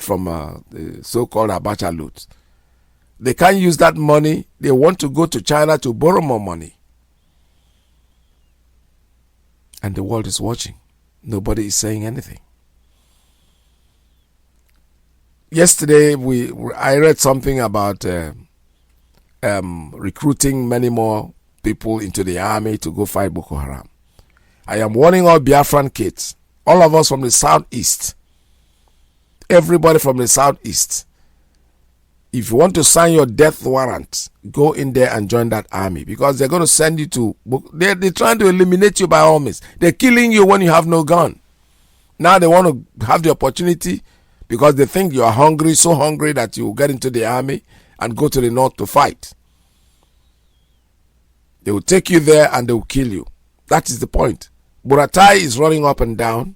from the so-called Abacha loot. They can't use that money. They want to go to China to borrow more money. And the world is watching. Nobody is saying anything. Yesterday, I read something about recruiting many more people into the army to go fight Boko Haram. I am warning all Biafran kids, all of us from the southeast, everybody from the southeast. If you want to sign your death warrant, go in there and join that army, because they're going to send you to. They're trying to eliminate you by all means. They're killing you when you have no gun. Now they want to have the opportunity, because they think you are hungry, so hungry that you will get into the army and go to the north to fight. They will take you there and they will kill you. That is the point. Buratai is running up and down.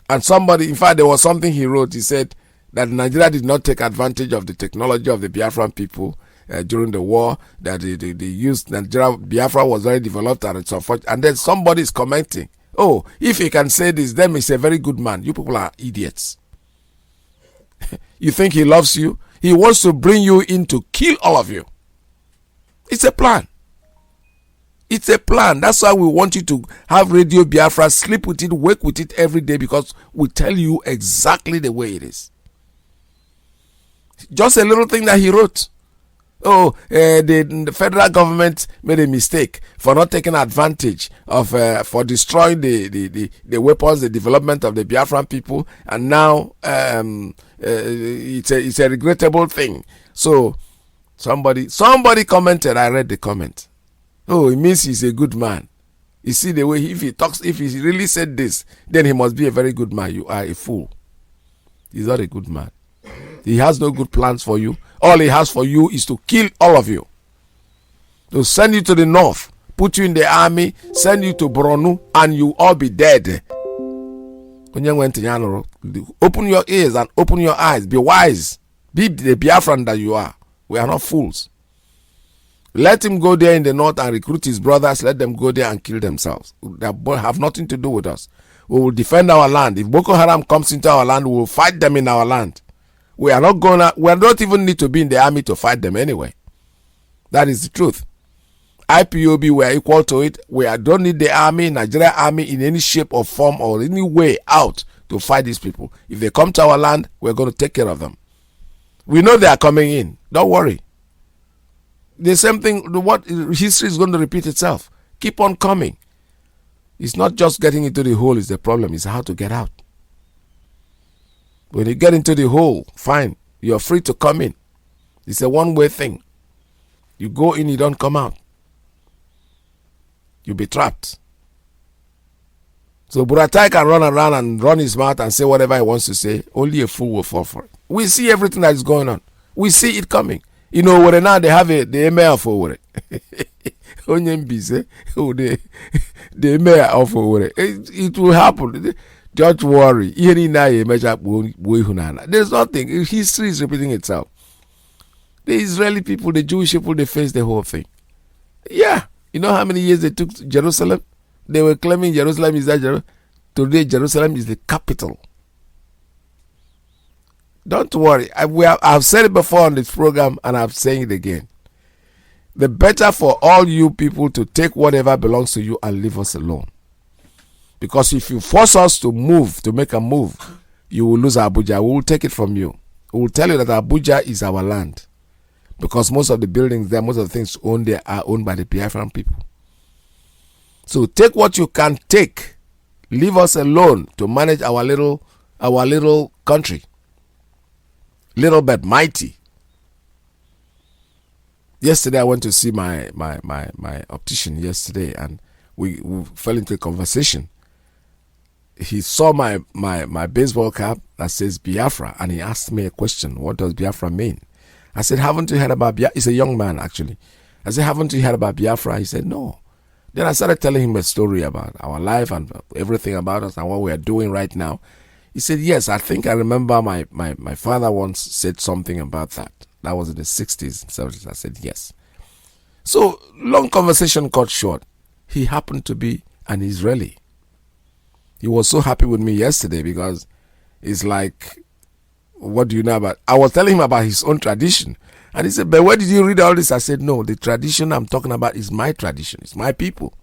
And somebody, in fact, there was something he wrote. He said that Nigeria did not take advantage of the technology of the Biafran people during the war, that they used Nigeria. Biafra was very developed, and it's unfortunate. And then somebody is commenting, oh, if he can say this, then he's a very good man. You people are idiots. You think he loves you? He wants to bring you in to kill all of you. It's a plan. It's a plan. That's why we want you to have Radio Biafra, sleep with it, wake with it every day, because we tell you exactly the way it is. Just a little thing that he wrote. Oh, the federal government made a mistake for not taking advantage of, for destroying the weapons, the development of the Biafran people, and now it's a regrettable thing. So somebody commented. I read the comment. Oh, it means he's a good man. You see the way if he talks, if he really said this, then he must be a very good man. You are a fool. He's not a good man. He has no good plans for you. All he has for you is to kill all of you. To send you to the north, put you in the army, send you to Boronu, and you all be dead. Open your ears and open your eyes. Be wise. Be the Biafran that you are. We are not fools. Let him go there in the north and recruit his brothers. Let them go there and kill themselves. They have nothing to do with us. We will defend our land. If Boko Haram comes into our land, we will fight them in our land. We don't even need to be in the army to fight them anyway. That is the truth. IPOB, we are equal to it. We don't need the army, Nigeria army, in any shape or form or any way out to fight these people. If they come to our land, we're going to take care of them. We know they are coming in. Don't worry. The same thing, what history is going to repeat itself. Keep on coming. It's not just getting into the hole is the problem. It's how to get out. When you get into the hole, fine. You're free to come in. It's a one-way thing. You go in, you don't come out. You'll be trapped. So Buratai can run around and run his mouth and say whatever he wants to say. Only a fool will fall for it. We see everything that is going on. We see it coming. You know, where now they have the mayor for it. The mayor of it will happen. Don't worry. There's nothing. History is repeating itself. The Israeli people, the Jewish people, they faced the whole thing. Yeah. You know how many years they took Jerusalem? They were claiming Jerusalem is that Jerusalem. Today, Jerusalem is the capital. Don't worry. I've said it before on this program, and I'm saying it again. The better for all you people to take whatever belongs to you and leave us alone. Because if you force us to move, to make a move, you will lose Abuja. We will take it from you. We will tell you that Abuja is our land. Because most of the buildings there, most of the things owned there are owned by the Biafran people. So take what you can take. Leave us alone to manage our little country. Little but mighty. Yesterday I went to see my optician yesterday, and we fell into a conversation. He saw my baseball cap that says Biafra, and he asked me a question. What does Biafra mean? I said, haven't you heard about Biafra? He's a young man, actually. I said, haven't you heard about Biafra? He said, no. Then I started telling him a story about our life and everything about us and what we are doing right now. He said, yes, I think I remember my father once said something about that. That was in the 60s and 70s. I said, yes. So, long conversation cut short. He happened to be an Israeli. He was so happy with me yesterday because it's like what do you know about? I was telling him about his own tradition. And he said, but where did you read all this? I said, no, the tradition I'm talking about is my tradition. It's my people.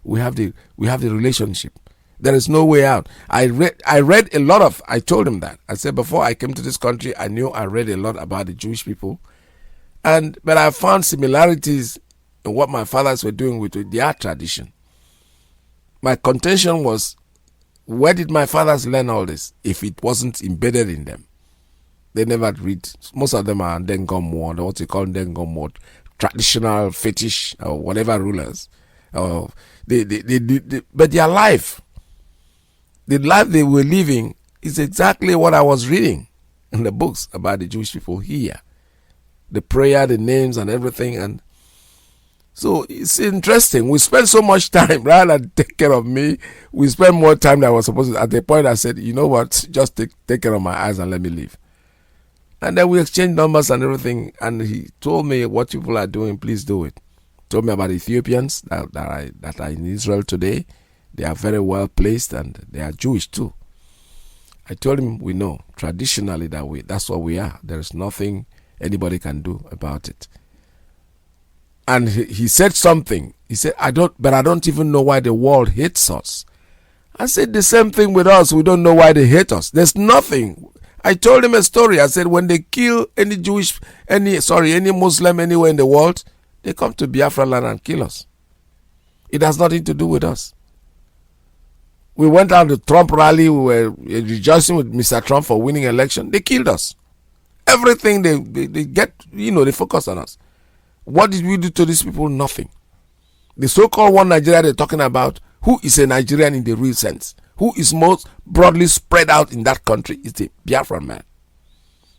We have the relationship. There is no way out. I read a lot of, I told him that. I said, before I came to this country, I knew I read a lot about the Jewish people. But I found similarities in what my fathers were doing with their tradition. My contention was, where did my fathers learn all this if it wasn't embedded in them? They never read. Most of them are Dengomo, what you call Dengomo, traditional fetish or whatever rulers. But their life, the life they were living, is exactly what I was reading in the books about the Jewish people here. The prayer, the names, and everything. And so it's interesting. We spend so much time, rather than take care of me, we spend more time than I was supposed to. At the point I said, you know what, just take care of my eyes and let me leave. And then we exchanged numbers and everything. And he told me what people are doing, please do it. Told me about Ethiopians that are in Israel today. They are very well placed and they are Jewish too. I told him, we know traditionally that's what we are. There is nothing anybody can do about it. And he said something. He said, I don't even know why the world hates us. I said the same thing with us. We don't know why they hate us. There's nothing. I told him a story. I said, when they kill any Muslim anywhere in the world, they come to Biafra land and kill us. It has nothing to do with us. We went out to the Trump rally. We were rejoicing with Mr. Trump for winning election. They killed us. Everything they get, they focus on us. What did we do to these people? Nothing. The so-called one Nigeria they're talking about, who is a Nigerian in the real sense, who is most broadly spread out in that country, is the Biafra man.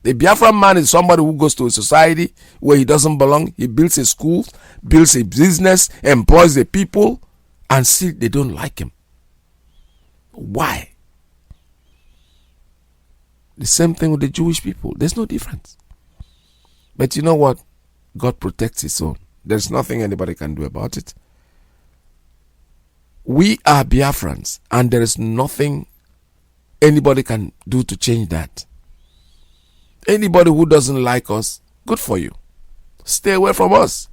The Biafra man is somebody who goes to a society where he doesn't belong. He builds a school, builds a business, employs the people, and still they don't like him. Why? The same thing with the Jewish people. There's no difference. But you know what? God protects his own. There's nothing anybody can do about it. We are Biafrans, and there is nothing anybody can do to change that. Anybody who doesn't like us, good for you. Stay away from us.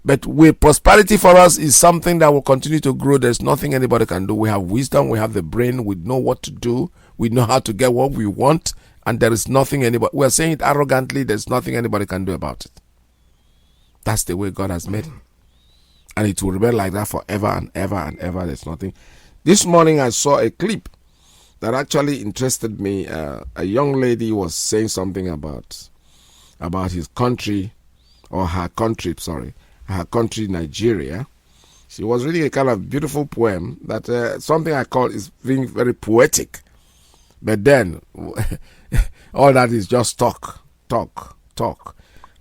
But prosperity for us is something that will continue to grow. There's nothing anybody can do. We have wisdom, we have the brain, we know what to do, we know how to get what we want, and there is nothing anybody, we're saying it arrogantly, there's nothing anybody can do about it. That's the way God has made it. And it will remain like that forever and ever and ever. There's nothing. This morning I saw a clip that actually interested me. A young lady was saying something about his country, or her country, Nigeria. She was reading a kind of beautiful poem that something I call is being very poetic. But then, all that is just talk.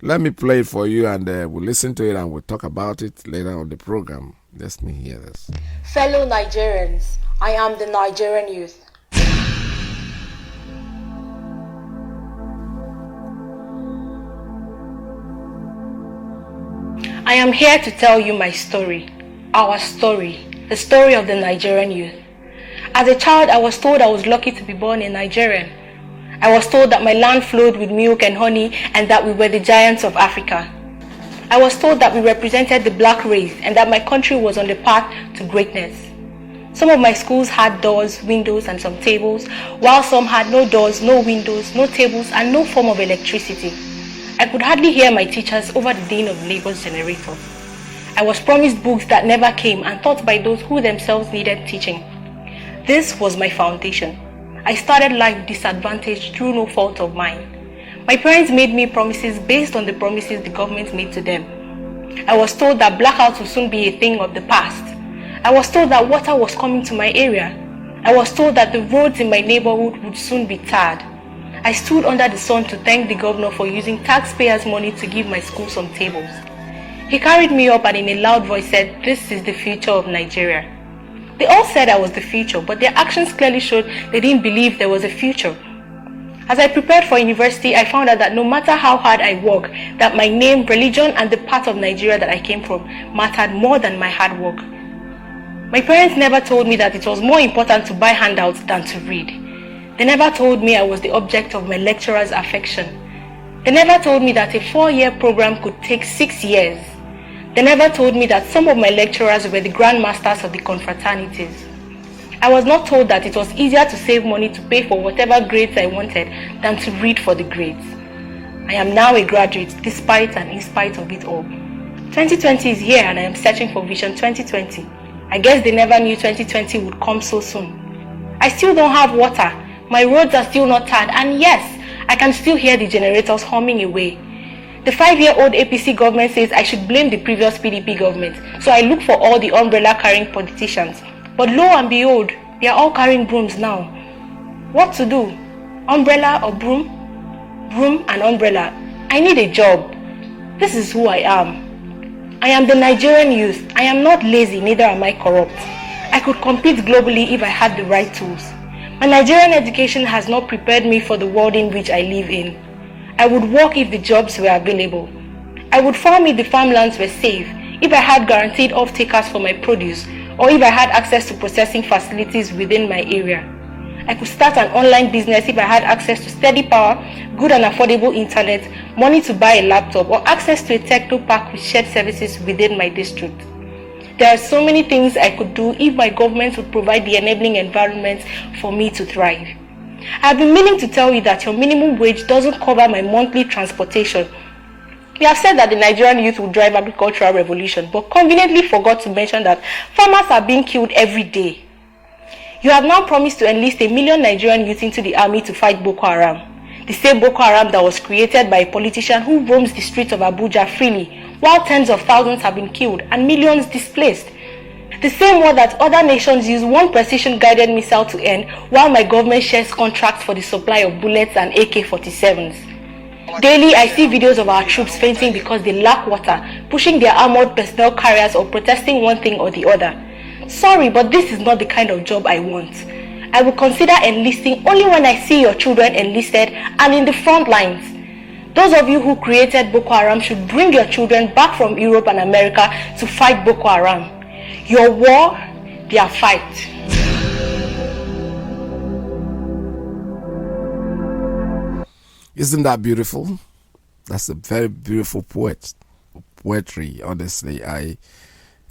Let me play it for you, and we'll listen to it and we'll talk about it later on the program. Let me hear this. Fellow Nigerians, I am the Nigerian youth. I am here to tell you my story, our story, the story of the Nigerian youth. As a child, I was told I was lucky to be born a Nigerian. I was told that my land flowed with milk and honey and that we were the giants of Africa. I was told that we represented the black race and that my country was on the path to greatness. Some of my schools had doors, windows, and some tables, while some had no doors, no windows, no tables, and no form of electricity. I could hardly hear my teachers over the din of Labour's generator. I was promised books that never came and taught by those who themselves needed teaching. This was my foundation. I started life disadvantaged through no fault of mine. My parents made me promises based on the promises the government made to them. I was told that blackouts would soon be a thing of the past. I was told that water was coming to my area. I was told that the roads in my neighborhood would soon be tarred. I stood under the sun to thank the governor for using taxpayers' money to give my school some tables. He carried me up and in a loud voice said, "This is the future of Nigeria." They all said I was the future, but their actions clearly showed they didn't believe there was a future. As I prepared for university, I found out that no matter how hard I work, that my name, religion, and the part of Nigeria that I came from mattered more than my hard work. My parents never told me that it was more important to buy handouts than to read. They never told me I was the object of my lecturer's affection. They never told me that a 4-year program could take 6 years. They never told me that some of my lecturers were the grandmasters of the confraternities. I was not told that it was easier to save money to pay for whatever grades I wanted than to read for the grades. I am now a graduate despite and in spite of it all. 2020 is here and I am searching for Vision 2020. I guess they never knew 2020 would come so soon. I still don't have water. My roads are still not tarred, and yes, I can still hear the generators humming away. The 5-year-old APC government says I should blame the previous PDP government, so I look for all the umbrella-carrying politicians. But lo and behold, they are all carrying brooms now. What to do? Umbrella or broom? Broom and umbrella. I need a job. This is who I am. I am the Nigerian youth. I am not lazy, neither am I corrupt. I could compete globally if I had the right tools. My Nigerian education has not prepared me for the world in which I live in. I would work if the jobs were available. I would farm if the farmlands were safe, if I had guaranteed off-takers for my produce, or if I had access to processing facilities within my area. I could start an online business if I had access to steady power, good and affordable internet, money to buy a laptop, or access to a techno park with shared services within my district. There are so many things I could do if my government would provide the enabling environment for me to thrive. I have been meaning to tell you that your minimum wage doesn't cover my monthly transportation. We have said that the Nigerian youth will drive agricultural revolution, but conveniently forgot to mention that farmers are being killed every day. You have now promised to enlist 1 million Nigerian youth into the army to fight Boko Haram, the same Boko Haram that was created by a politician who roams the streets of Abuja freely, while tens of thousands have been killed and millions displaced. The same war that other nations use one precision-guided missile to end, while my government shares contracts for the supply of bullets and AK-47s. Daily, I see videos of our troops fainting because they lack water, pushing their armored personnel carriers or protesting one thing or the other. Sorry, but this is not the kind of job I want. I will consider enlisting only when I see your children enlisted and in the front lines. Those of you who created Boko Haram should bring your children back from Europe and America to fight Boko Haram. Your war, their fight. Isn't that beautiful? That's a very beautiful poetry, honestly. I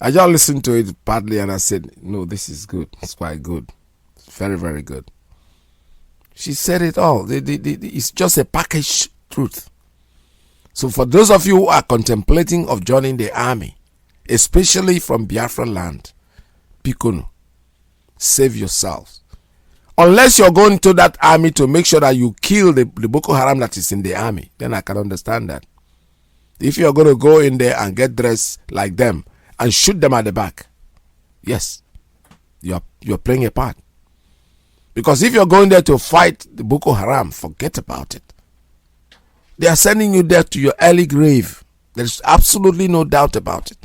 just listened to it partly and I said, no, this is good. It's quite good. It's very, very good. She said it all. It's just a packaged truth. So for those of you who are contemplating of joining the army, especially from Biafra land, Pikono, save yourselves. Unless you're going to that army to make sure that you kill the Boko Haram that is in the army, then I can understand that. If you're going to go in there and get dressed like them and shoot them at the back, yes, you're playing a part. Because if you're going there to fight the Boko Haram, forget about it. They are sending you there to your early grave. There's absolutely no doubt about it.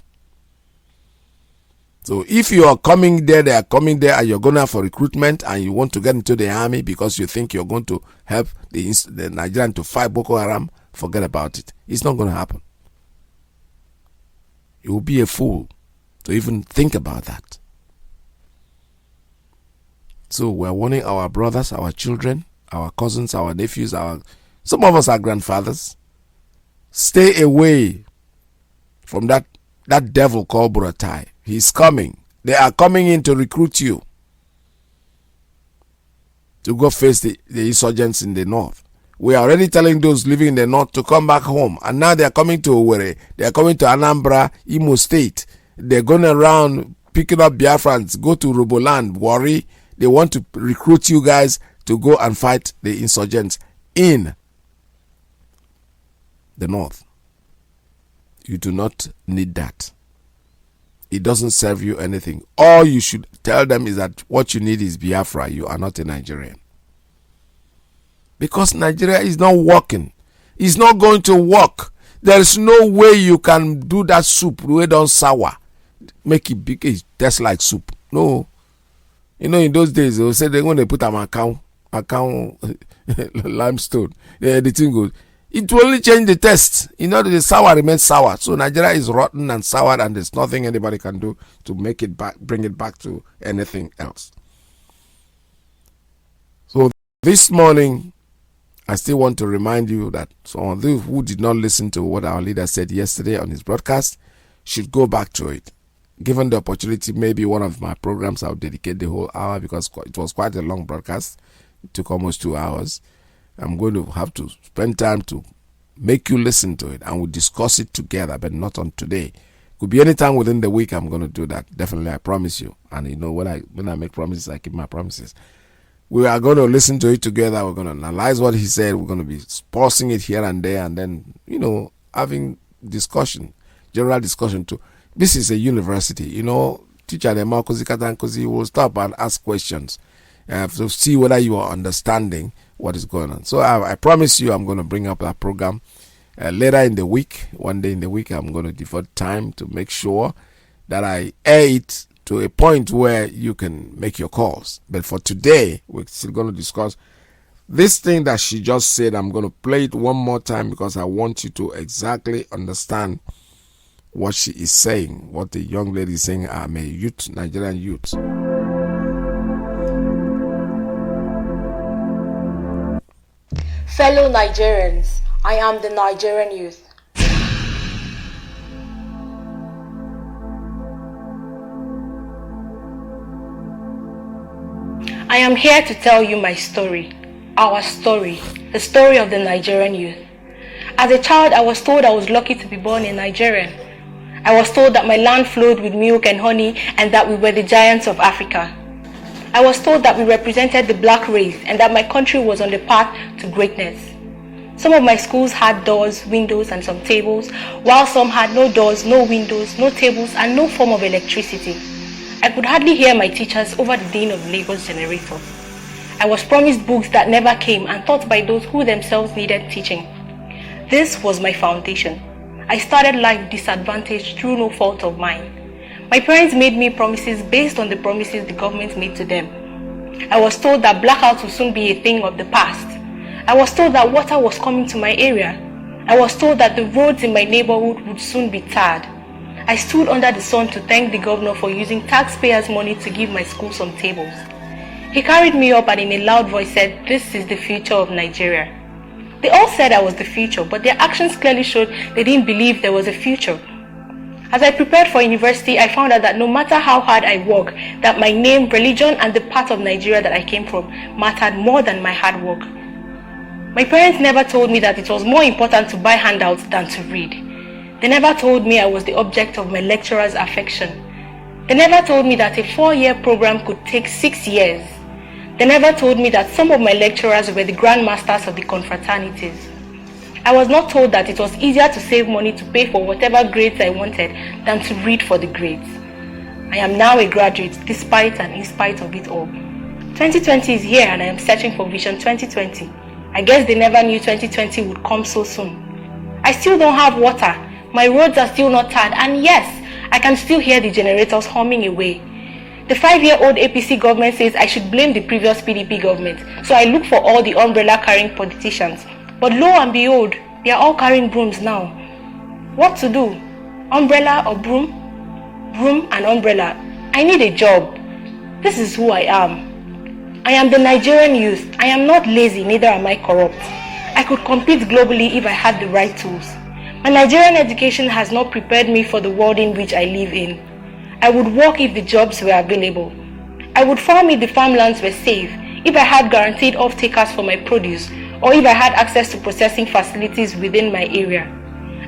So if you are coming there, they are coming there and you're going out for recruitment and you want to get into the army because you think you're going to help the Nigerian to fight Boko Haram, forget about it. It's not going to happen. You will be a fool to even think about that. So we're warning our brothers, our children, our cousins, our nephews, some of us are grandfathers. Stay away from that devil called Buratai. He's coming. They are coming in to recruit you to go face the insurgents in the north. We are already telling those living in the north to come back home. And now they are coming to Owerri. They are coming to Anambra, Imo State. They're going around picking up Biafrans, go to Roboland, Warri. They want to recruit you guys to go and fight the insurgents in the north. You do not need that. It doesn't serve you anything. All you should tell them is that what you need is Biafra. You are not a Nigerian. Because Nigeria is not working. It's not going to work. There is no way you can do that soup. We don't sour. Make it big. It tastes like soup. No. You know, in those days, they will say they're going to put a account limestone. The thing goes. It will only change the taste. You know, the sour remains sour. So Nigeria is rotten and sour, and there's nothing anybody can do to make it back, bring it back to anything else. So This morning, I still want to remind you that some of those who did not listen to what our leader said yesterday on his broadcast should go back to it. Given the opportunity, maybe one of my programs I'll dedicate the whole hour because it was quite a long broadcast. It took almost 2 hours. I'm going to have to spend time to make you listen to it, and we'll discuss it together, but not on today. Could be any time within the week. I'm going to do that. Definitely, I promise you. And you know, when I make promises, I keep my promises. We are going to listen to it together. We're going to analyze what he said. We're going to be pausing it here and there, and then, you know, having discussion, general discussion too. This is a university, you know. Teacher Kozi will stop and ask questions to see whether you are understanding what is going on. So I promise you, I'm going to bring up that program later in the week. One day in the week, I'm going to devote time to make sure that I air it to a point where you can make your calls. But for today, we're still going to discuss this thing that she just said. I'm going to play it one more time because I want you to exactly understand what she is saying, what the young lady is saying. I'm a youth, Nigerian youth. Fellow Nigerians, I am the Nigerian youth. I am here to tell you my story, our story, the story of the Nigerian youth. As a child, I was told I was lucky to be born a Nigerian. I was told that my land flowed with milk and honey and that we were the giants of Africa. I was told that we represented the black race and that my country was on the path to greatness. Some of my schools had doors, windows, and some tables, while some had no doors, no windows, no tables, and no form of electricity. I could hardly hear my teachers over the din of Lagos generator. I was promised books that never came and taught by those who themselves needed teaching. This was my foundation. I started life disadvantaged through no fault of mine. My parents made me promises based on the promises the government made to them. I was told that blackouts would soon be a thing of the past. I was told that water was coming to my area. I was told that the roads in my neighborhood would soon be tarred. I stood under the sun to thank the governor for using taxpayers' money to give my school some tables. He carried me up and in a loud voice said, "This is the future of Nigeria." They all said I was the future, but their actions clearly showed they didn't believe there was a future. As I prepared for university, I found out that no matter how hard I work, that my name, religion, and the part of Nigeria that I came from mattered more than my hard work. My parents never told me that it was more important to buy handouts than to read. They never told me I was the object of my lecturer's affection. They never told me that a 4-year program could take 6 years. They never told me that some of my lecturers were the grandmasters of the confraternities. I was not told that it was easier to save money to pay for whatever grades I wanted than to read for the grades. I am now a graduate despite and in spite of it all. 2020 is here and I am searching for Vision 2020. I guess they never knew 2020 would come so soon. I still don't have water. My roads are still not tarred, and yes, I can still hear the generators humming away. The 5-year-old APC government says I should blame the previous PDP government, so I look for all the umbrella-carrying politicians. But lo and behold, they are all carrying brooms now. What to do? Umbrella or broom? Broom and umbrella. I need a job. This is who I am. I am the Nigerian youth. I am not lazy, neither am I corrupt. I could compete globally if I had the right tools. My Nigerian education has not prepared me for the world in which I live in. I would work if the jobs were available. I would farm if the farmlands were safe, if I had guaranteed off-takers for my produce, or if I had access to processing facilities within my area.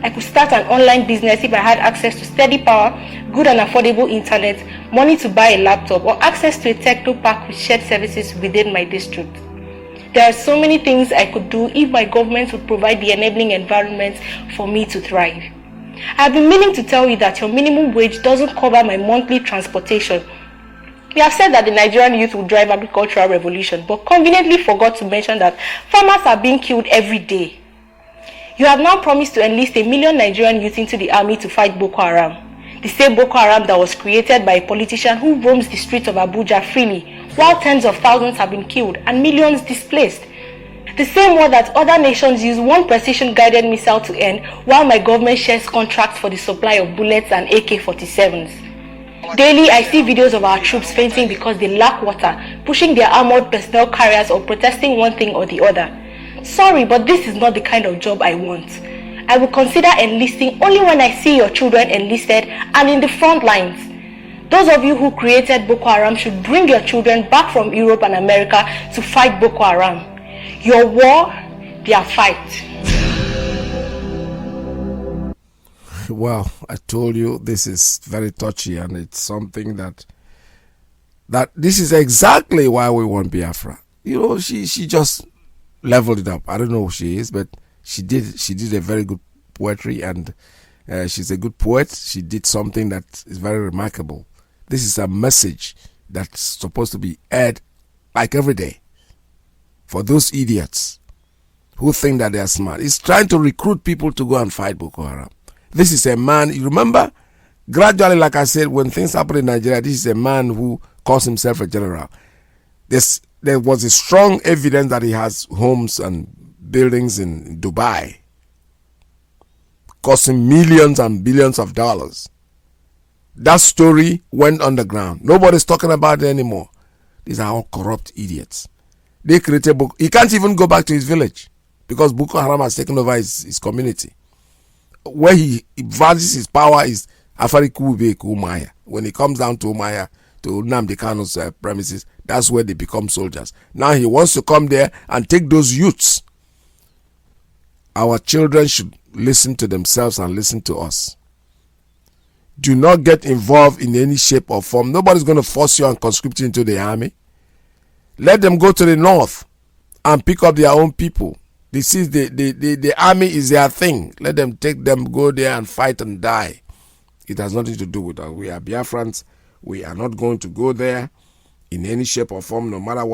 I could start an online business if I had access to steady power, good and affordable internet, money to buy a laptop, or access to a techno park with shared services within my district. There are so many things I could do if my government would provide the enabling environment for me to thrive. I have been meaning to tell you that your minimum wage doesn't cover my monthly transportation. You have said that the Nigerian youth will drive agricultural revolution, but conveniently forgot to mention that farmers are being killed every day. You have now promised to enlist 1 million Nigerian youth into the army to fight Boko Haram, the same Boko Haram that was created by a politician who roams the streets of Abuja freely, while tens of thousands have been killed and millions displaced. The same war that other nations use one precision-guided missile to end, while my government shares contracts for the supply of bullets and AK-47s. Daily, I see videos of our troops fainting because they lack water, pushing their armored personnel carriers or protesting one thing or the other. Sorry, but this is not the kind of job I want. I will consider enlisting only when I see your children enlisted and in the front lines. Those of you who created Boko Haram should bring your children back from Europe and America to fight Boko Haram. Your war, their fight. Well, I told you this is very touchy, and it's something that this is exactly why we want Biafra. You know, she just leveled it up. I don't know who she is, but she did a very good poetry, and she's a good poet. She did something that is very remarkable. This is a message that's supposed to be aired like every day for those idiots who think that they are smart. It's trying to recruit people to go and fight Boko Haram. This is a man, you remember, gradually, like I said, when things happen in Nigeria, this is a man who calls himself a general. There was a strong evidence that he has homes and buildings in Dubai, costing millions and billions of dollars. That story went underground. Nobody's talking about it anymore. These are all corrupt idiots. They created Boko. He can't even go back to his village because Boko Haram has taken over his community. Where he values his power is Afariku Umaya. When he comes down to Umaya, to Nnamdi Kanu's premises, that's where they become soldiers. Now he wants to come there and take those youths. Our children should listen to themselves and listen to us. Do not get involved in any shape or form. Nobody's going to force you and conscript you into the army. Let them go to the north and pick up their own people. This is the army is their thing. Let them go there and fight and die. It has nothing to do with us. We are Biafrans. We are not going to go there in any shape or form. No matter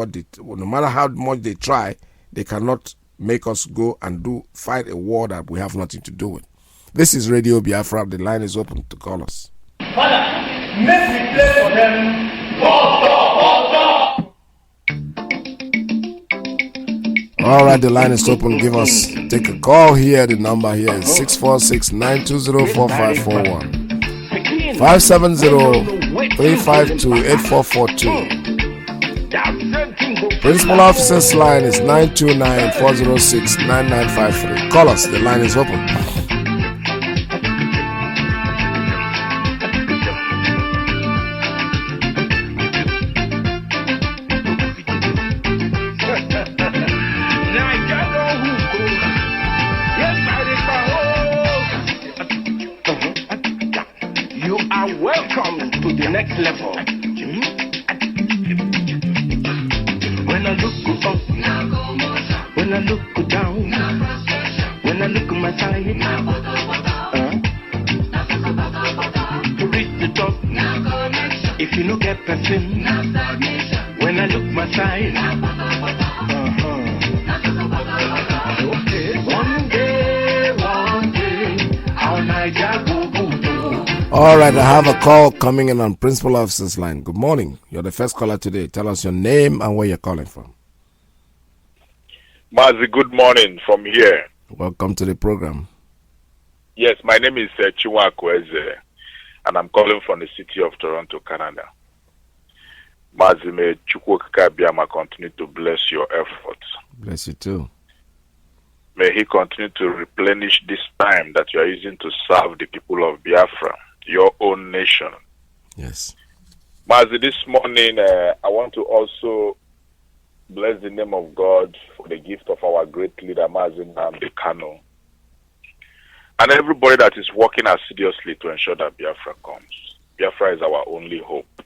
how much they try, they cannot make us go and fight a war that we have nothing to do with. This is Radio Biafra. The line is open to call us. Father, make me play for them. All right, the line is open. Take a call here. The number here is 646-920-4541. 570-352-8442. Principal officer's line is 929-406-9953. Call us. The line is open. Welcome to the next level. When I look up, when I look down, when I look at my side, to reach the top, if you look at person, when I look my side, okay. One day, how Niger go. All right, I have a call coming in on Principal Officer's line. Good morning. You're the first caller today. Tell us your name and where you're calling from. Mazi, good morning from here. Welcome to the program. Yes, my name is Chiwa Kweze, and I'm calling from the city of Toronto, Canada. Mazi, may Chukwuka Biama continue to bless your efforts. Bless you too. May he continue to replenish this time that you are using to serve the people of Biafra, your own nation. Yes. Mazi, this morning, I want to also bless the name of God for the gift of our great leader, Mazi Nnamdi Kanu, and everybody that is working assiduously to ensure that Biafra comes. Biafra is our only hope.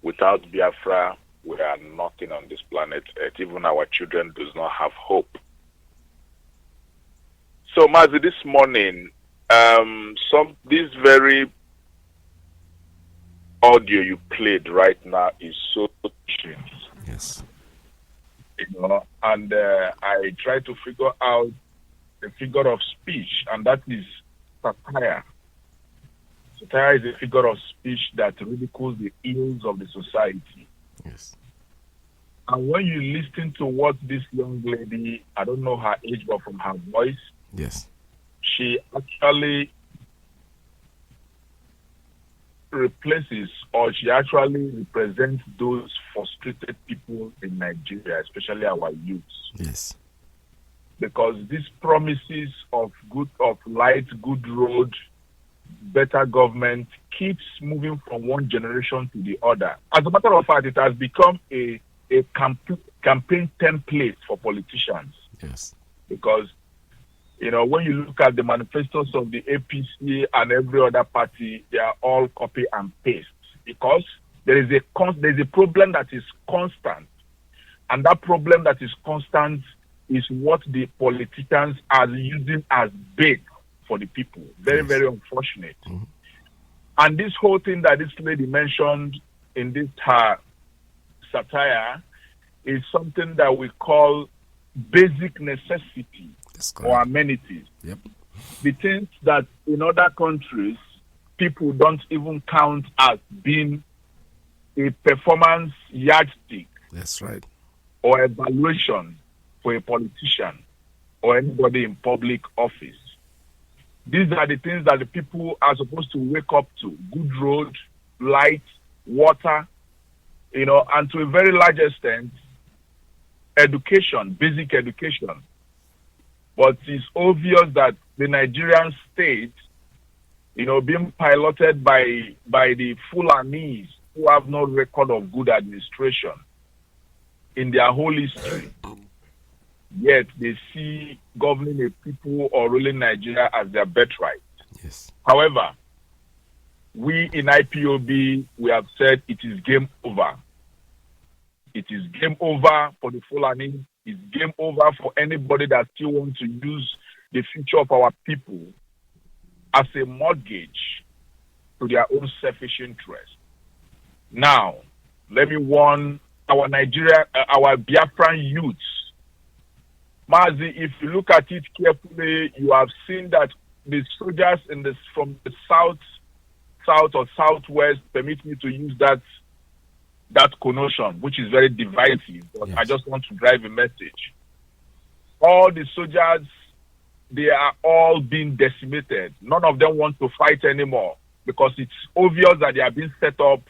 Without Biafra, we are nothing on this planet Earth. Even our children do not have hope. So, Mazi, this morning, this very audio you played right now is so touching. Yes. You know, and I try to figure out the figure of speech, and that is satire. Satire is a figure of speech that ridicules the ills of the society. Yes. And when you listen to what this young lady, I don't know her age, but from her voice, yes, she actually replaces or she actually represents those frustrated people in Nigeria, especially our youths. Yes. Because these promises of light, good road, better government keeps moving from one generation to the other. As a matter of fact, it has become a campaign template for politicians. Yes. Because, when you look at the manifestos of the APC and every other party, they are all copy and paste. Because there's a problem that is constant. And that problem that is constant is what the politicians are using as bait for the people. Very, very unfortunate. Mm-hmm. And this whole thing that this lady mentioned in this her satire is something that we call basic necessity or amenities. Yep. The things that in other countries people don't even count as being a performance yardstick. That's right. Or evaluation for a politician or anybody in public office. These are the things that the people are supposed to wake up to. Good road, light, water, and to a very large extent, education, basic education. But it's obvious that the Nigerian state, being piloted by the Fulanis who have no record of good administration in their whole history, yet they see governing a people or ruling Nigeria as their birthright. Yes. However, we in IPOB, we have said it is game over. It is game over for the Fulani. It's game over for anybody that still wants to use the future of our people as a mortgage to their own selfish interest. Now, let me warn our Biafran youths. Mazi, if you look at it carefully, you have seen that the soldiers from the south or southwest, permit me to use that connotation, which is very divisive, but yes. I just want to drive a message. All the soldiers, they are all being decimated. None of them want to fight anymore because it's obvious that they are being set up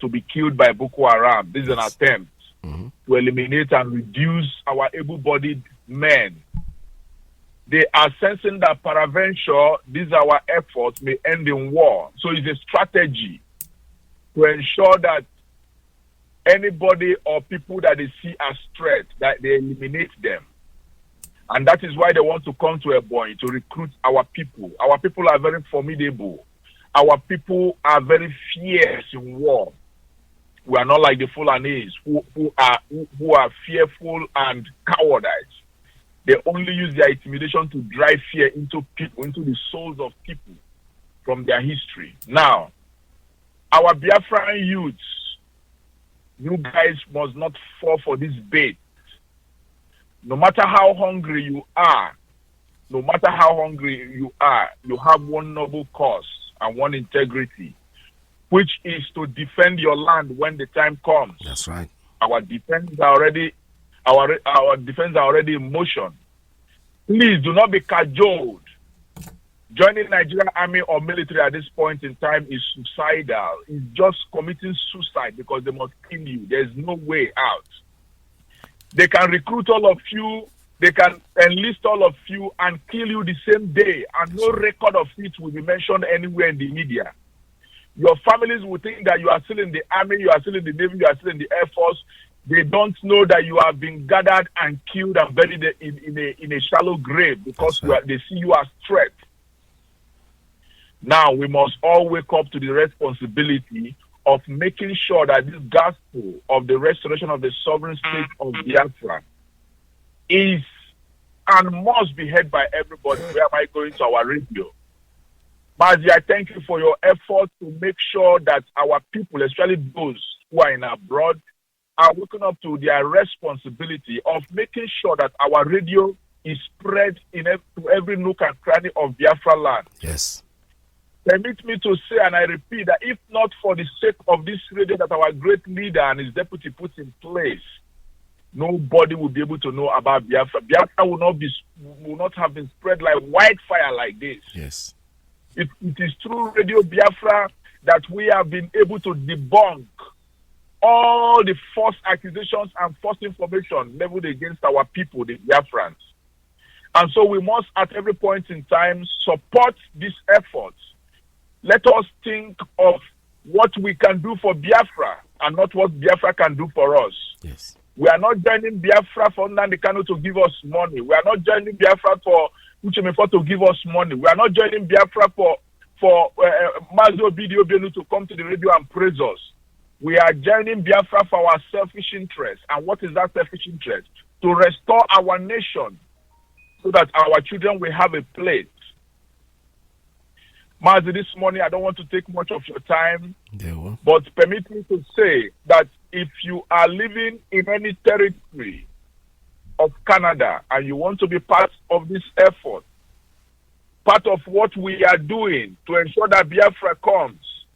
to be killed by Boko Haram. This is an attempt to eliminate and reduce our able-bodied men. They are sensing that peradventure, these our efforts may end in war. So it's a strategy to ensure that anybody or people that they see as threat, that they eliminate them. And that is why they want to come to a point to recruit our people. Our people are very formidable. Our people are very fierce in war. We are not like the Fulanis who are fearful and cowardice. They only use their intimidation to drive fear into people, into the souls of people from their history. Now, our Biafran youths, you guys must not fall for this bait. No matter how hungry you are, you have one noble cause and one integrity, which is to defend your land when the time comes. That's right. Our defense are already in motion. Please do not be cajoled. Joining Nigerian army or military at this point in time is suicidal. It's just committing suicide because they must kill you. There's no way out. They can recruit all of you, they can enlist all of you and kill you the same day, and no record of it will be mentioned anywhere in the media. Your families will think that you are still in the army, you are still in the navy, you are still in the air force. They don't know that you have been gathered and killed and buried in a shallow grave because they see you as threat. Now we must all wake up to the responsibility of making sure that this gospel of the restoration of the sovereign state of Biafra is and must be heard by everybody. Where am I going to our radio? Mazi, I thank you for your effort to make sure that our people, especially those who are in abroad, are waking up to their responsibility of making sure that our radio is spread to every nook and cranny of Biafra land. Yes. Permit me to say, and I repeat, that if not for the sake of this radio that our great leader and his deputy put in place, nobody will be able to know about Biafra. Biafra will not have been spread like wildfire like this. Yes. It is through Radio Biafra that we have been able to debunk all the false accusations and false information leveled against our people, the Biafrans. And so we must, at every point in time, support this effort. Let us think of what we can do for Biafra and not what Biafra can do for us. Yes. We are not joining Biafra for Nnamdi Kanu to give us money. We are not joining Biafra for Uchemefo to give us money. We are not joining Biafra for Mazi Obidiobenu to come to the radio and praise us. We are joining Biafra for our selfish interest. And what is that selfish interest? To restore our nation so that our children will have a place. Mazi, this morning I don't want to take much of your time, but permit me to say that if you are living in any territory of Canada and you want to be part of this effort, part of what we are doing to ensure that Biafra comes,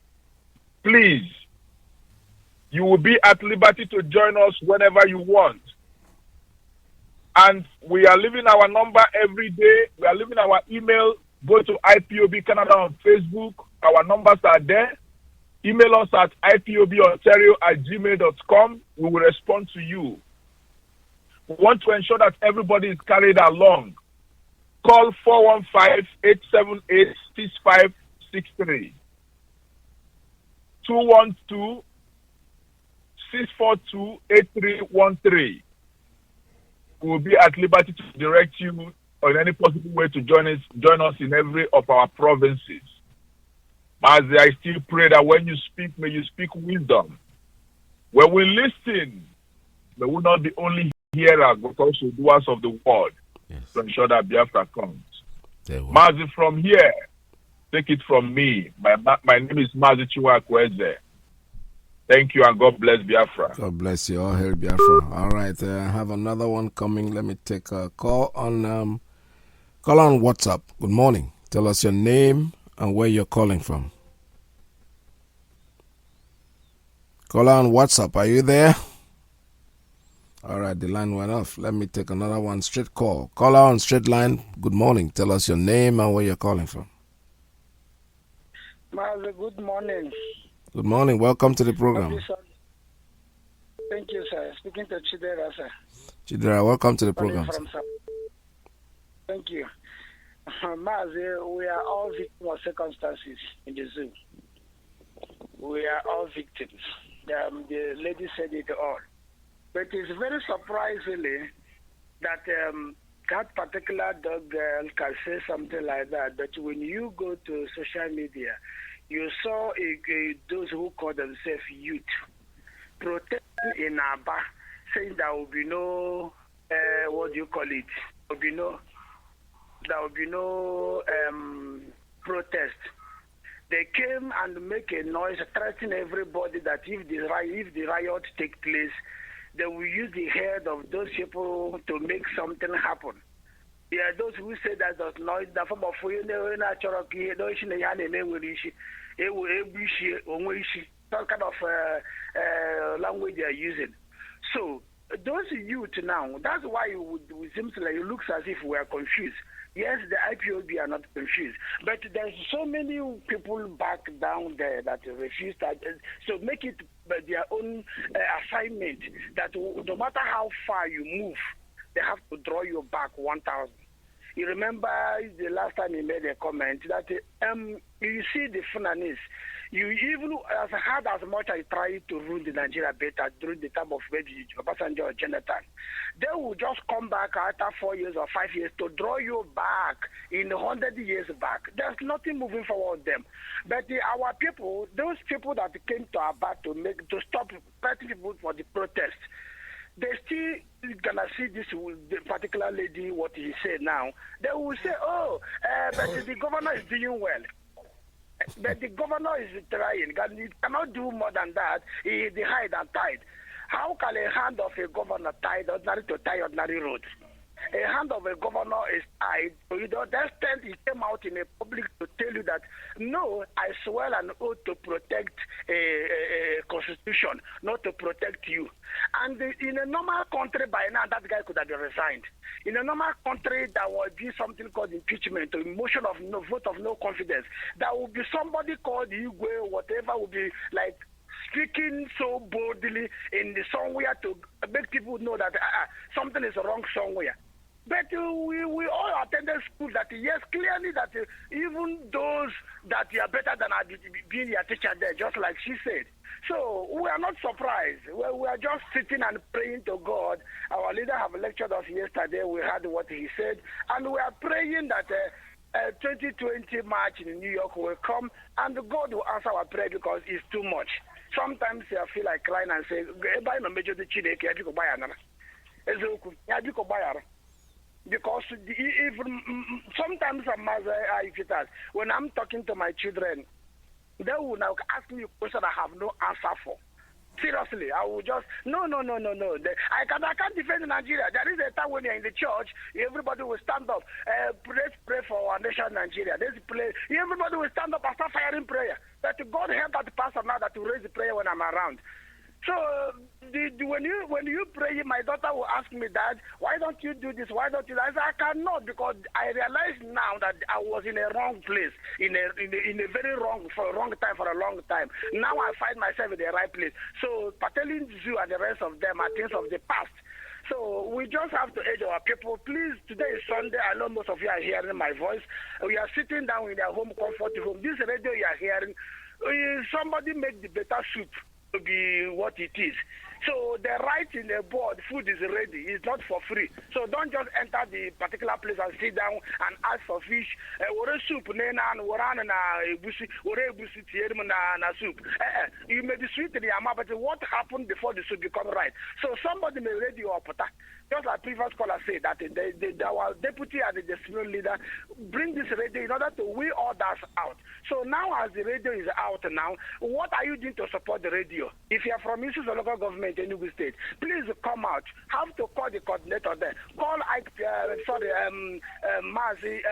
please, you will be at liberty to join us whenever you want. And we are leaving our number every day. We are leaving our email. Go to IPOB Canada on Facebook. Our numbers are there. Email us at ipobontario@gmail.com. We will respond to you. We want to ensure that everybody is carried along. Call 415-878-6563. 212-642-8313. We will be at liberty to direct you in any possible way to join us in every of our provinces. Mazi, I still pray that when you speak, may you speak wisdom. When we listen, may we not be only hearers, but also doers of the word, to ensure that Biafra comes. Mazi, from here, take it from me. My name is Mazi Chiwakweze. Thank you and God bless Biafra. God bless you. All hail Biafra. All right, I have another one coming. Let me take a call on WhatsApp. Good morning. Tell us your name and where you're calling from. Caller on WhatsApp, are you there? All right, the line went off. Let me take another one. Straight call. Caller on straight line. Good morning. Tell us your name and where you're calling from. Mazi, good morning. Good morning. Welcome to the program. Thank you, sir. Speaking to Chidera, sir. Chidera, welcome to the program. Thank you. Mazi, we are all victims of circumstances in the zoo. We are all victims. The lady said it all. But it's very surprisingly that that particular dog girl can say something like that. But when you go to social media, you saw those who call themselves youth protesting in Aba, saying there will be no, what do you call it? There will be no protest. They came and make a noise, threatening everybody that if the riot take place, they will use the head of those people to make something happen. Yeah, those who say that does not the form of some kind of language they are using. So those youth now, that's why it seems like it looks as if we are confused. Yes, the IPOB are not confused, but there's so many people back down there that refuse that. So make it their own assignment that no matter how far you move, they have to draw you back 1,000. You remember the last time he made a comment that you see the Funanis, you even as hard as much as try to rule the Nigeria better during the time of maybe Obasanjo or Jonathan, they will just come back after 4 years or 5 years to draw you back in 100 years back. There's nothing moving forward them. But our people, those people that came to Aba to stop fighting people for the protest, they still gonna see this the particular lady what he said now. They will say, but the governor is doing well. But the governor is trying. He cannot do more than that. He hide and tied. How can a hand of a governor tied ordinary to tie ordinary roads? A hand of a governor is tied. You know, that extent he came out in a public to tell you that, no, I swear an oath to protect a constitution not to protect you. And in a normal country by now, that guy could have been resigned. In a normal country, there would be something called impeachment, or motion of no vote of no confidence. There will be somebody called Iyke, whatever, will be like speaking so boldly in the somewhere to make people know that something is wrong somewhere. But we all attended school that, yes, clearly that even those that are better than being your teacher there, just like she said. So we are not surprised. We are just sitting and praying to God. Our leader have lectured us yesterday. We heard what he said. And we are praying that 2020 March in New York will come and God will answer our prayer because it's too much. Sometimes I feel like crying and say, because even sometimes when I'm talking to my children, they will now ask me a question I have no answer for. Seriously, I will just no. I can't defend Nigeria. There is a time when you're in the church, everybody will stand up. Let's pray for our nation, Nigeria. Let's pray. Everybody will stand up and start firing prayer. That God help that pastor now that to raise the prayer when I'm around. So when you pray, my daughter will ask me, Dad, why don't you do this? Why don't you? I say, I cannot, because I realize now that I was in a wrong place, in a very wrong for a wrong time for a long time. Now I find myself in the right place. So Patelin Zoo and the rest of them are things of the past. So we just have to urge our people, please, today is Sunday. I know most of you are hearing my voice. We are sitting down in their home, comfort home. This radio you are hearing, somebody make the better soup to be what it is. So the right in the board, food is ready. It's not for free. So don't just enter the particular place and sit down and ask for fish. Soup, soup. You may be sweet in the mouth, but what happened before the soup become right? So somebody may ready your pota. Just like previous caller said, that our deputy and the senior leader bring this radio in order to weigh all that out. So now as the radio is out now, what are you doing to support the radio? If you are from issues of local government in Enugu State, please come out. Have to call the coordinator there. Call Mazi,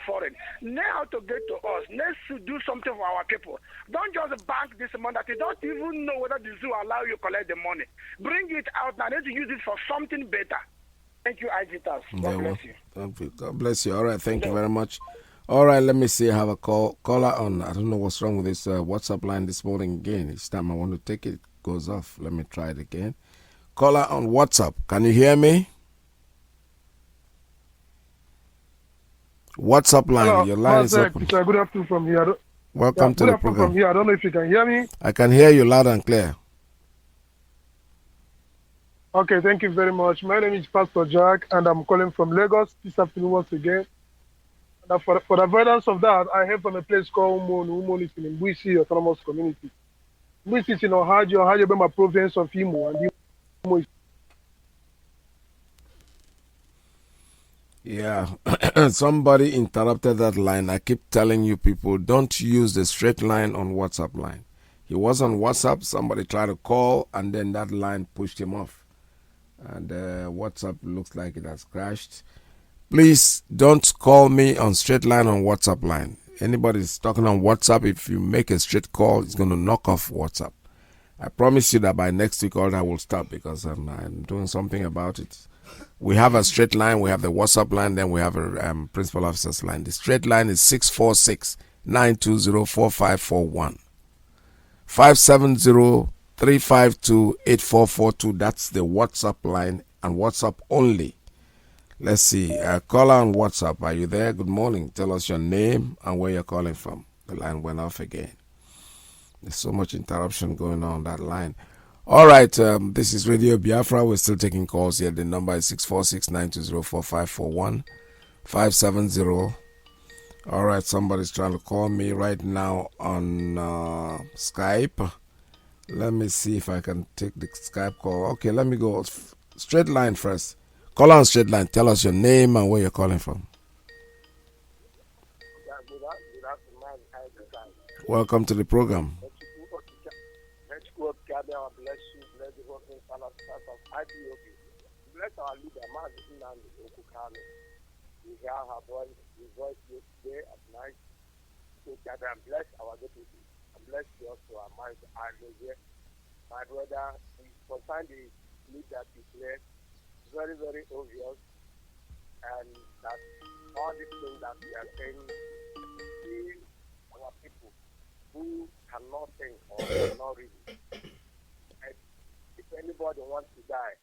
foreign. Now to get to us. Let's do something for our people. Don't just bank this money that you don't even know whether the zoo allow you to collect the money. Bring it out now. Let's use it for something better. Thank you, Agitas. God bless you. God bless you. All right, thank you very much. All right, let me see. I have a caller on. I don't know what's wrong with this WhatsApp line this morning again. Each time I want to take it, it goes off. Let me try it again. Caller on WhatsApp. Can you hear me? WhatsApp line. Hello, your line is open. Good afternoon from here. Welcome to the program. From here. I don't know if you can hear me. I can hear you loud and clear. Okay, thank you very much. My name is Pastor Jack, and I'm calling from Lagos this afternoon once again. And for the avoidance of that, I have from a place called Umonu. Umonu is in Buisi Autonomous Community. Buisi is in Ohajo Bema province of Imo. And Imo is Yeah, somebody interrupted that line. I keep telling you people, don't use the straight line on WhatsApp line. He was on WhatsApp, somebody tried to call, and then that line pushed him off. And WhatsApp looks like it has crashed. Please don't call me on straight line on WhatsApp line. Anybody's talking on WhatsApp, if you make a straight call, it's going to knock off WhatsApp. I promise you that by next week all that will stop because I'm doing something about it. We have a straight line, we have the WhatsApp line, then we have a principal officer's line. The straight line is 646-920-4541. 570-352-8442. That's the WhatsApp line and WhatsApp only. Let's see. Caller on WhatsApp. Are you there? Good morning. Tell us your name and where you're calling from. The line went off again. There's so much interruption going on that line. All right. This is Radio Biafra. We're still taking calls here. The number is 646-920-4541. 570. All right. Somebody's trying to call me right now on Skype. Let me see if I can take the Skype call. Okay, let me go straight line first. Call on straight line. Tell us your name and where you're calling from. Welcome to the program. Bless our leader, Mazi, we hear her voice yesterday at night. So, God, and bless our deputy. And bless you also, our mind, and here. my brother, we concern the need that is there. Very, very obvious. And that all these things that we are saying, see our people who cannot think or cannot read. And if anybody wants to die,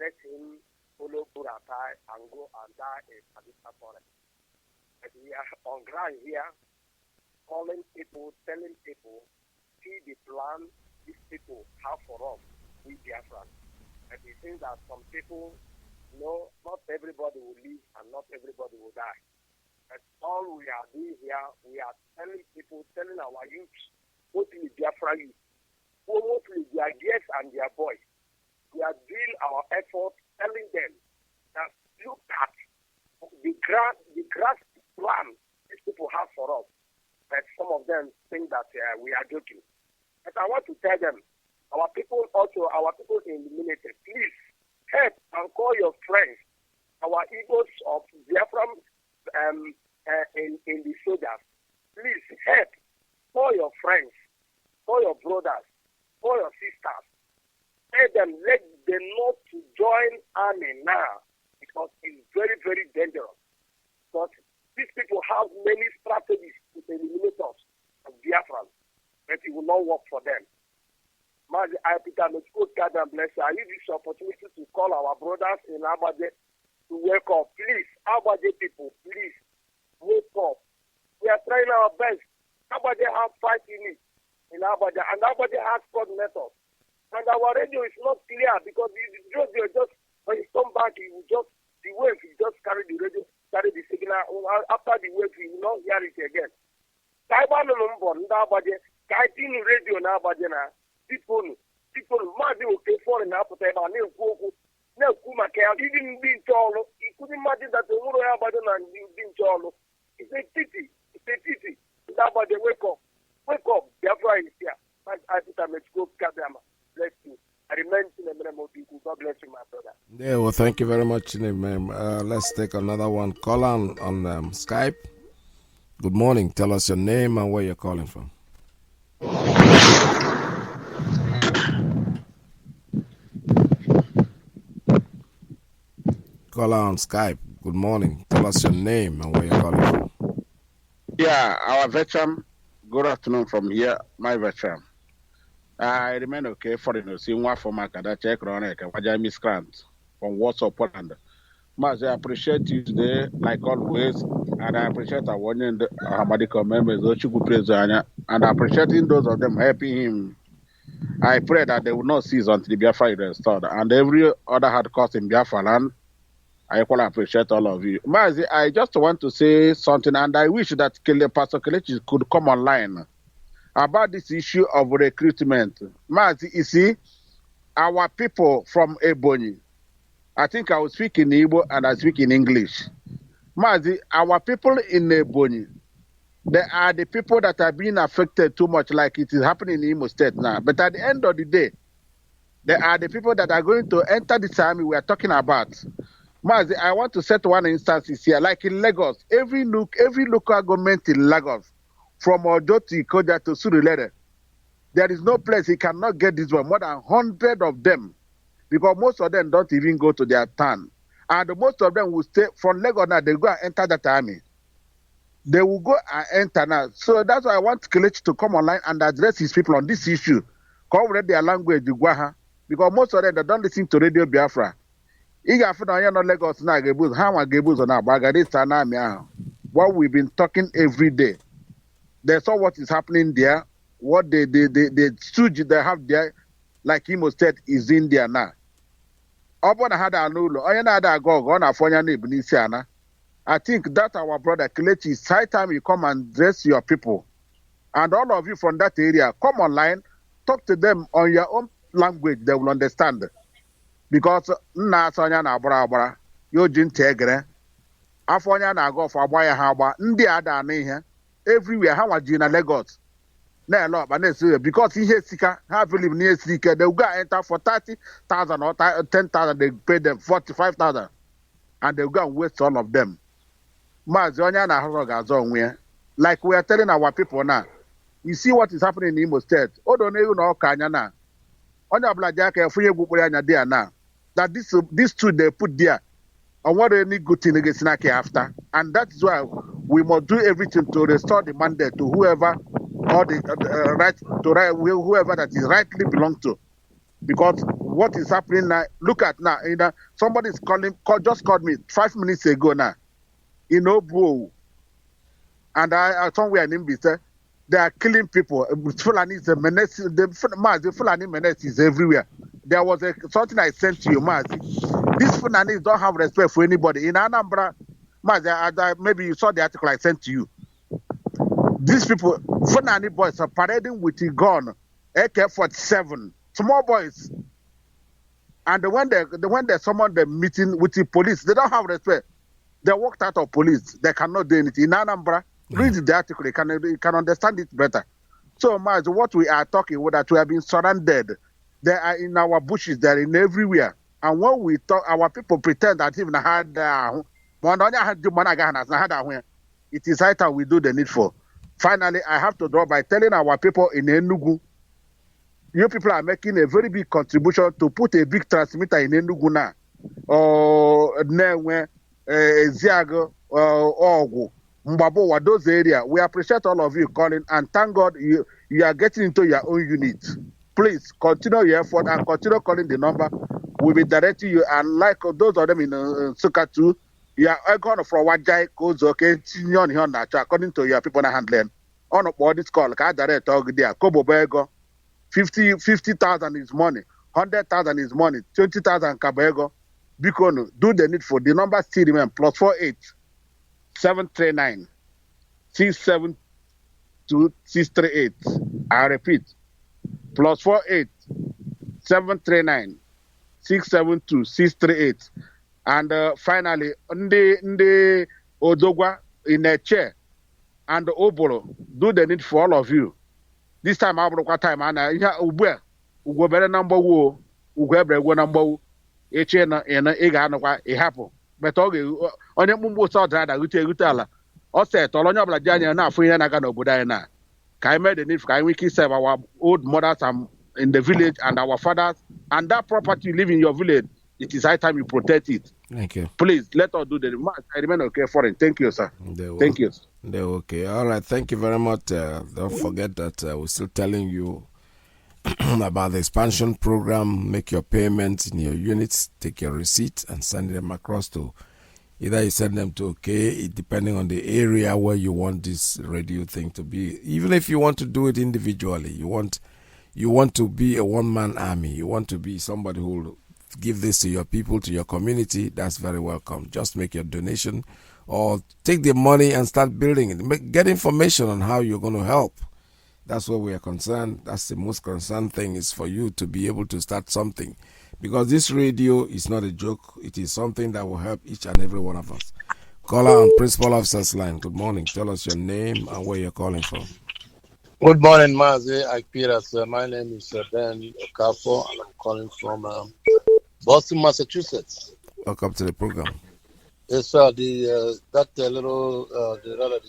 let him follow Buratai and go and die in Padita Forest. And we are on ground here, calling people, telling people, see the plan these people have for us, we Biafran. And we think that some people, not everybody will live and not everybody will die. But all we are doing here, we are telling people, telling our youth, mostly Biafra youth, mostly their girls and their boys, we are doing our efforts, telling them that look at the grass plan these people have for us. But some of them think that we are joking. But I want to tell them, our people in the military, please help and call your friends, our Igbos of Biafra in the soldiers. Please help, call your friends, call your brothers, call your sisters. Let them not to join army now because it's very, very dangerous. But these people have many strategies to eliminate us of Biafra, but it will not work for them. Mazi, I Peter, God and bless you. I use this opportunity to call our brothers in Abaje to wake up. Please, Abaje people, please, wake up. We are trying our best. Abaje has 5 units in Abaje, and Abaje has coordinators. And our radio is not clear because the radio just, when you come back, the wave, you just carry the radio, carry the signal. After the wave, you will not hear it again. Taiwan number, Abaje, Kaitin radio na Abaje na. People, Mazi okay for an appetite and no Kumaka, even being tall. You could imagine that the Muro Abadan and being tall. It's a pity. Nobody wake up. Biafra is here. I put a Mexico Kadama. Bless you. I remain in the name of people. God bless you, my brother. Yeah, well, thank you very much, ma'am. Let's take another one. Call on Skype. Good morning. Tell us your name and where you're calling from. Call on Skype. Good morning. Tell us your name and where you're calling from. Yeah, our veteran. Good afternoon from here, my veteran. I remain okay for the seeing one for my check Ronek, Wajami Grant from Warsaw, Poland. Mazi, I appreciate you today, like always, and I appreciate our one and Hamadiko members, Ochuku Prezanya, and I appreciating those of them helping him. I pray that they will not cease until the Biafra is restored, and every other hard cost in Biafra land. I equally appreciate all of you. Mazi, I just want to say something, and I wish that Pastor Kelechi could come online about this issue of recruitment. Mazi, you see, our people from Ebonyi, I think I will speak in Igbo and I speak in English. Mazi, our people in Ebonyi, they are the people that are being affected too much like it is happening in Imo State now. But at the end of the day, they are the people that are going to enter this army we are talking about. Mazi, I want to set one instance here. Like in Lagos, every local government in Lagos, from Ojo to Ikoja to Surulere, there is no place he cannot get this one. More than 100 of them, because most of them don't even go to their town. And most of them will stay from Lagos now, they go and enter that army. They will go and enter now. So that's why I want Kelechi to come online and address his people on this issue. Come read their language, because most of them they don't listen to Radio Biafra. What we've been talking every day. They saw what is happening there. What the stooge they have there, like Imo State, is in there now. I think that our brother Kelechi, it's high time you come and address your people. And all of you from that area, come online, talk to them on your own language, they will understand. Because nna asanya na agbara agbara yo ji ntị egere afọ onye na-aga ọfọ agba ya ha agba ndị a da na ihe everywhere ha nwaji na Lagos na-ele ọkpa na-esi because ihe sika ha believe na esi ike they go enter for 30,000 or 10,000 they pay them 45,000 and they go and waste all of them. Mazi onye na-ahụrụ ga-azọ onwe ya like we are telling our people now. You see what is happening in Imo State. Odo na ewu na ọka anya na onye ọbụla ji aka efunye egwu kpụrụ anya there now that this two they put there and what any good thing against Naki after, and that is why we must do everything to restore the mandate to whoever or the right to whoever that is rightly belong to. Because what is happening now, look at now, somebody is just called me 5 minutes ago now, in Obu, and I somewhere in Imbi, they are killing people. Fulani is a menace. The Fulani menace is everywhere. There was something I sent to you, Mazi. These Fulani don't have respect for anybody. In Anambra, Mazi, maybe you saw the article I sent to you. These people, Fulani boys, are parading with a gun, AK-47, small boys. And when they summon the meeting with the police, they don't have respect. They walked out of police. They cannot do anything. In Anambra, read the article. You can understand it better. So, Mazi, what we are talking about, that we have been surrounded. They are in our bushes. They are in everywhere. And when we talk, our people pretend that even it is high time we do the needful. Finally, I have to draw by telling our people in Enugu, you people are making a very big contribution to put a big transmitter in Enugu now. Or Newe, Ziago, Ogu, Mbabowa, those areas. We appreciate all of you calling and thank God you are getting into your own unit. Please continue your effort and continue calling the number. We'll be directing you. And like those of them in Suka too, you are going for Wajai, Kozoke, according to your people handling. On a this call, I direct there. Kobo Bego, 50,000 is money, 100,000 is money, 20,000 Kabego. Bikono, do the need for the number still remain +48 739 672 638. I repeat, +48 739 672 638. And finally, Ndi Odogwa in a chair and Obolo, do the need for all of you. This time, I have time, and Ugo better number wo, Ugo number Echena and Eganova, it happened. But okay, on your mumbo saw that I would tell you, or said, Tolonia Blajania, now for Yanagano Budayana. I made the need for we serve our old mothers in the village and our fathers, and that property you live in your village. It is high time you protect it. Thank you. Please let us do the remarks. I remain okay for it. Thank you, sir. Thank you. They're okay. All right. Thank you very much. Don't forget that we're still telling you about the expansion program. Make your payments in your units, take your receipts, and send them across to either you send them to OK, depending on the area where you want this radio thing to be. Even if you want to do it individually, you want to be a one-man army. You want to be somebody who will give this to your people, to your community, that's very welcome. Just make your donation or take the money and start building it. Get information on how you're going to help. That's where we are concerned. That's the most concerned thing, is for you to be able to start something. Because this radio is not a joke. It is something that will help each and every one of us. Caller on Principal Officer's line. Good morning. Tell us your name and where you're calling from. Good morning, Mazi. My name is Ben Okafor, and I'm calling from Boston, Massachusetts. Welcome to the program. Yes, sir. The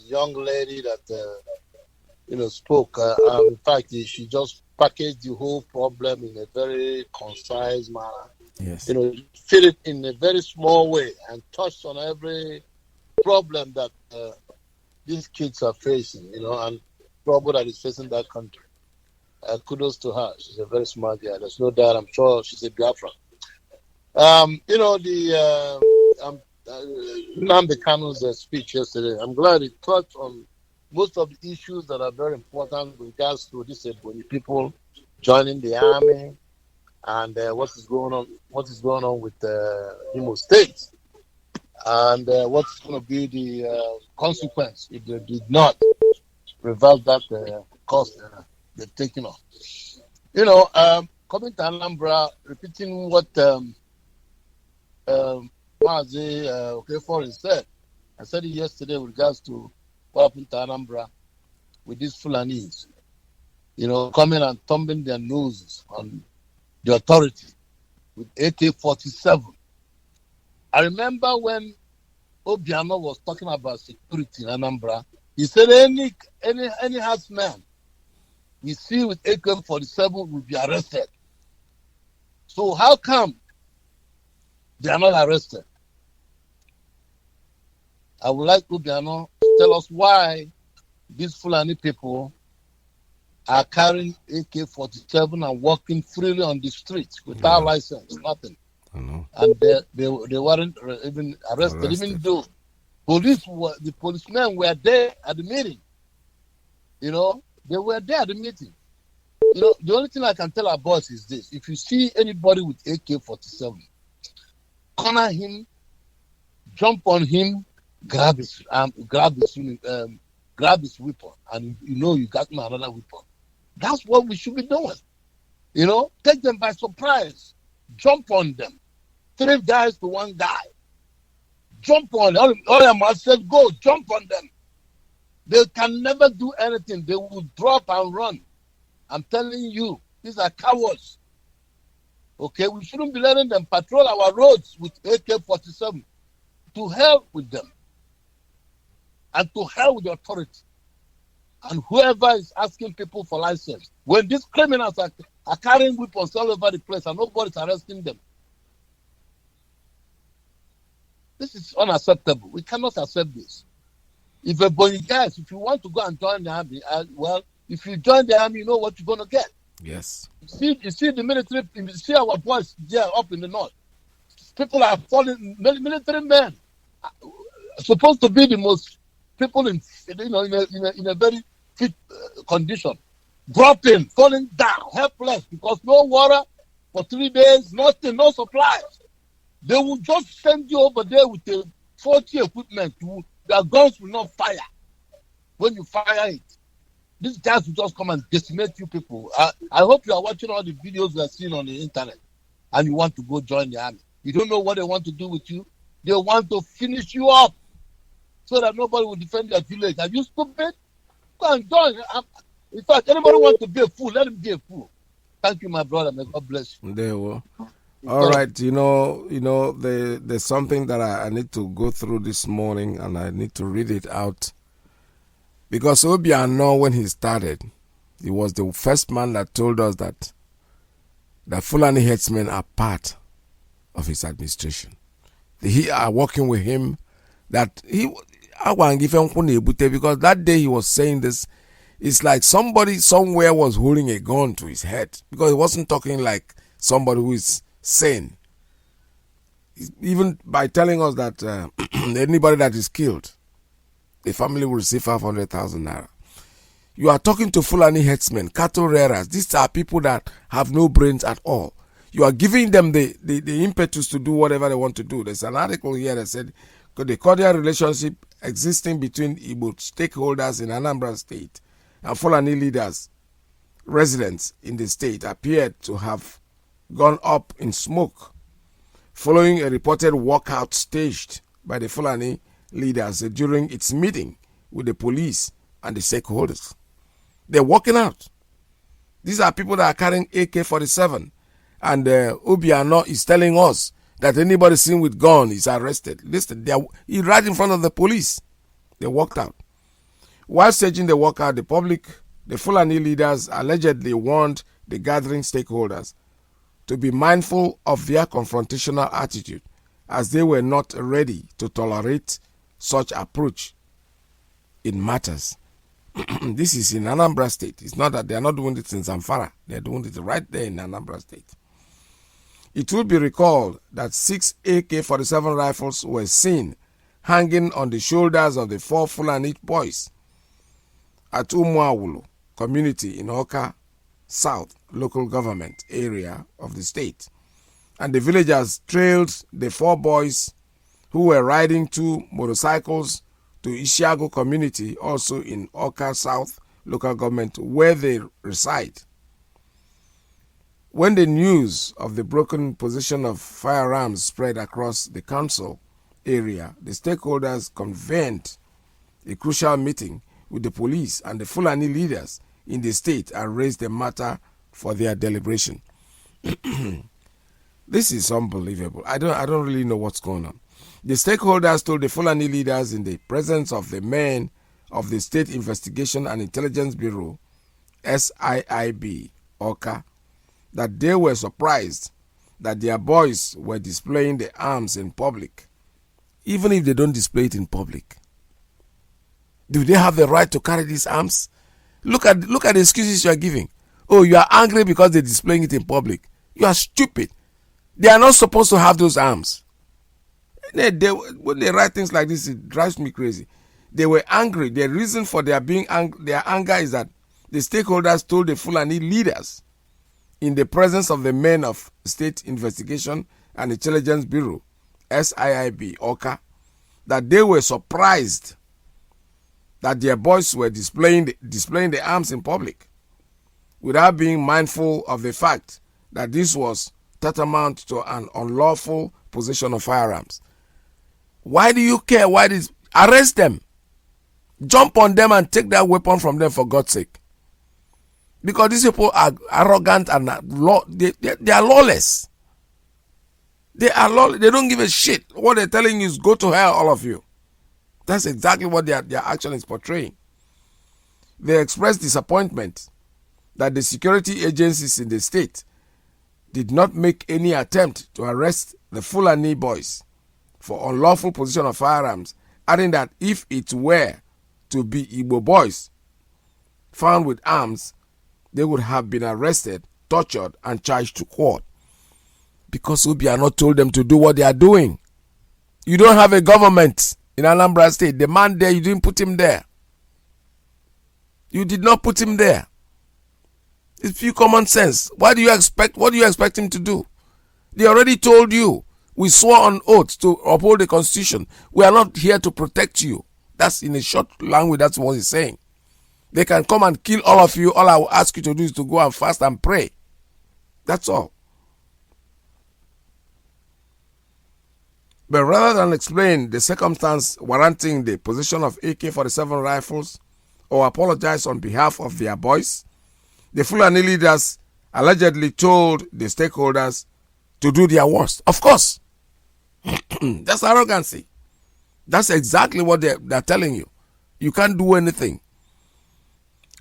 young lady that spoke. In fact, she just packaged the whole problem in a very concise manner. Yes. Fit it in a very small way and touched on every problem that these kids are facing. And trouble that is facing that country. Kudos to her. She's a very smart girl. There's no doubt. I'm sure she's a Biafra. Nnamdi Kanu's speech yesterday, I'm glad it touched on most of the issues that are very important with regards to disabled people joining the army and what is going on with Imo State, and what's going to be the consequence if they did not reverse that cost they've taken on. Coming to Anambra, repeating what Mazi Okafor said. I said it yesterday with regards to what happened to Anambra with these Fulanis, coming and thumping their noses on the authority with AK-47. I remember when Obiano was talking about security in Anambra, he said any herdsman we see with AK-47 will be arrested. So how come they are not arrested? I would like Obiano to tell us why these Fulani people are carrying AK-47 and walking freely on the streets without license, nothing. I know. And they weren't even arrested, even though the policemen were there at the meeting. You know, they were there at the meeting. You know, the only thing I can tell our boss is this: if you see anybody with AK-47, corner him, jump on him, grab his weapon, and you know you got another weapon. That's what we should be doing. You know, take them by surprise, jump on them, 3 guys to 1 guy, jump on them. All them must say, go jump on them. They can never do anything. They will drop and run. I'm telling you, these are cowards. Okay, we shouldn't be letting them patrol our roads with AK-47. To hell with them. And to hell with the authority. And whoever is asking people for license, when these criminals are carrying weapons all over the place and nobody's arresting them, this is unacceptable. We cannot accept this. If if you want to go and join the army, if you join the army, you know what you're going to get. Yes. You see the military, you see our boys there up in the north. People are falling, military men, supposed to be the most people in a very fit condition, dropping, falling down, helpless because no water for 3 days, nothing, no supplies. They will just send you over there with the 40 equipment. Their guns will not fire when you fire it. These guys will just come and decimate you people. I hope you are watching all the videos we are seeing on the internet and you want to go join the army. You don't know what they want to do with you. They want to finish you up so that nobody will defend their village. Are you stupid? Go and join. In fact, anybody want to be a fool, let him be a fool. Thank you, my brother. May God bless you. There we go. All right, there's something that I need to go through this morning, and I need to read it out. Because Obiano, when he started, he was the first man that told us that the Fulani headsmen are part of his administration. They are working with him. I want to give him because that day he was saying this, it's like somebody somewhere was holding a gun to his head because he wasn't talking like somebody who is sane. Even by telling us that anybody that is killed, the family will receive 500,000 naira. You are talking to Fulani headsmen, cattle rearers. These are people that have no brains at all. You are giving them the impetus to do whatever they want to do. There's an article here that said the cordial relationship existing between Igbo stakeholders in Anambra State and Fulani leaders, residents in the state, appeared to have gone up in smoke following a reported walkout staged by the Fulani leaders during its meeting with the police and the stakeholders. They're walking out. These are people that are carrying AK-47, and Obiano is telling us that anybody seen with gun is arrested. Listen, he's right in front of the police. They walked out. While staging the walkout, the Fulani leaders allegedly warned the gathering stakeholders to be mindful of their confrontational attitude, as they were not ready to tolerate such approach in matters. This is in Anambra State. It's not that they are not doing it in Zamfara. They are doing it right there in Anambra State. It will be recalled that 6 AK-47 rifles were seen hanging on the shoulders of the 4 Fulani boys at Umuawulu community in Oka South local government area of the state. And the villagers trailed the 4 boys who were riding 2 motorcycles to Ishiago community, also in Oka South local government, where they reside. When the news of the broken position of firearms spread across the council area, the stakeholders convened a crucial meeting with the police and the Fulani leaders in the state and raised the matter for their deliberation. This is unbelievable. I don't really know what's going on. The stakeholders told the Fulani leaders in the presence of the men of the State Investigation and Intelligence Bureau, SIIB, OCA, that they were surprised that their boys were displaying the arms in public, even if they don't display it in public, do they have the right to carry these arms? Look at the excuses you are giving. Oh, you are angry because they're displaying it in public. You are stupid. They are not supposed to have those arms. When they write things like this, it drives me crazy. They were angry. The reason for their anger is that the stakeholders told the Fulani leaders in the presence of the men of State Investigation and Intelligence Bureau, SIIB, OCA, that they were surprised that their boys were displaying the arms in public without being mindful of the fact that this was tantamount to an unlawful possession of firearms. Why do you care? Arrest them. Jump on them and take that weapon from them, for God's sake. Because these people are arrogant and they are lawless. They are lawless. They don't give a shit. What they're telling you is go to hell, all of you. That's exactly what their action is portraying. They expressed disappointment that the security agencies in the state did not make any attempt to arrest the Fulani boys for unlawful possession of firearms, adding that if it were to be Igbo boys found with arms, they would have been arrested, tortured, and charged to court. Because Obiano told them to do what they are doing. You don't have a government in Anambra State. The man there, you didn't put him there. You did not put him there. It's few common sense. What do you expect him to do? They already told you. We swore on oath to uphold the Constitution. We are not here to protect you. That's in a short language, that's what he's saying. They can come and kill all of you. All I will ask you to do is to go and fast and pray. That's all. But rather than explain the circumstance warranting the possession of AK-47 rifles or apologize on behalf of their boys, the Fulani leaders allegedly told the stakeholders to do their worst. Of course. That's arrogancy. That's exactly what they're telling you. You can't do anything.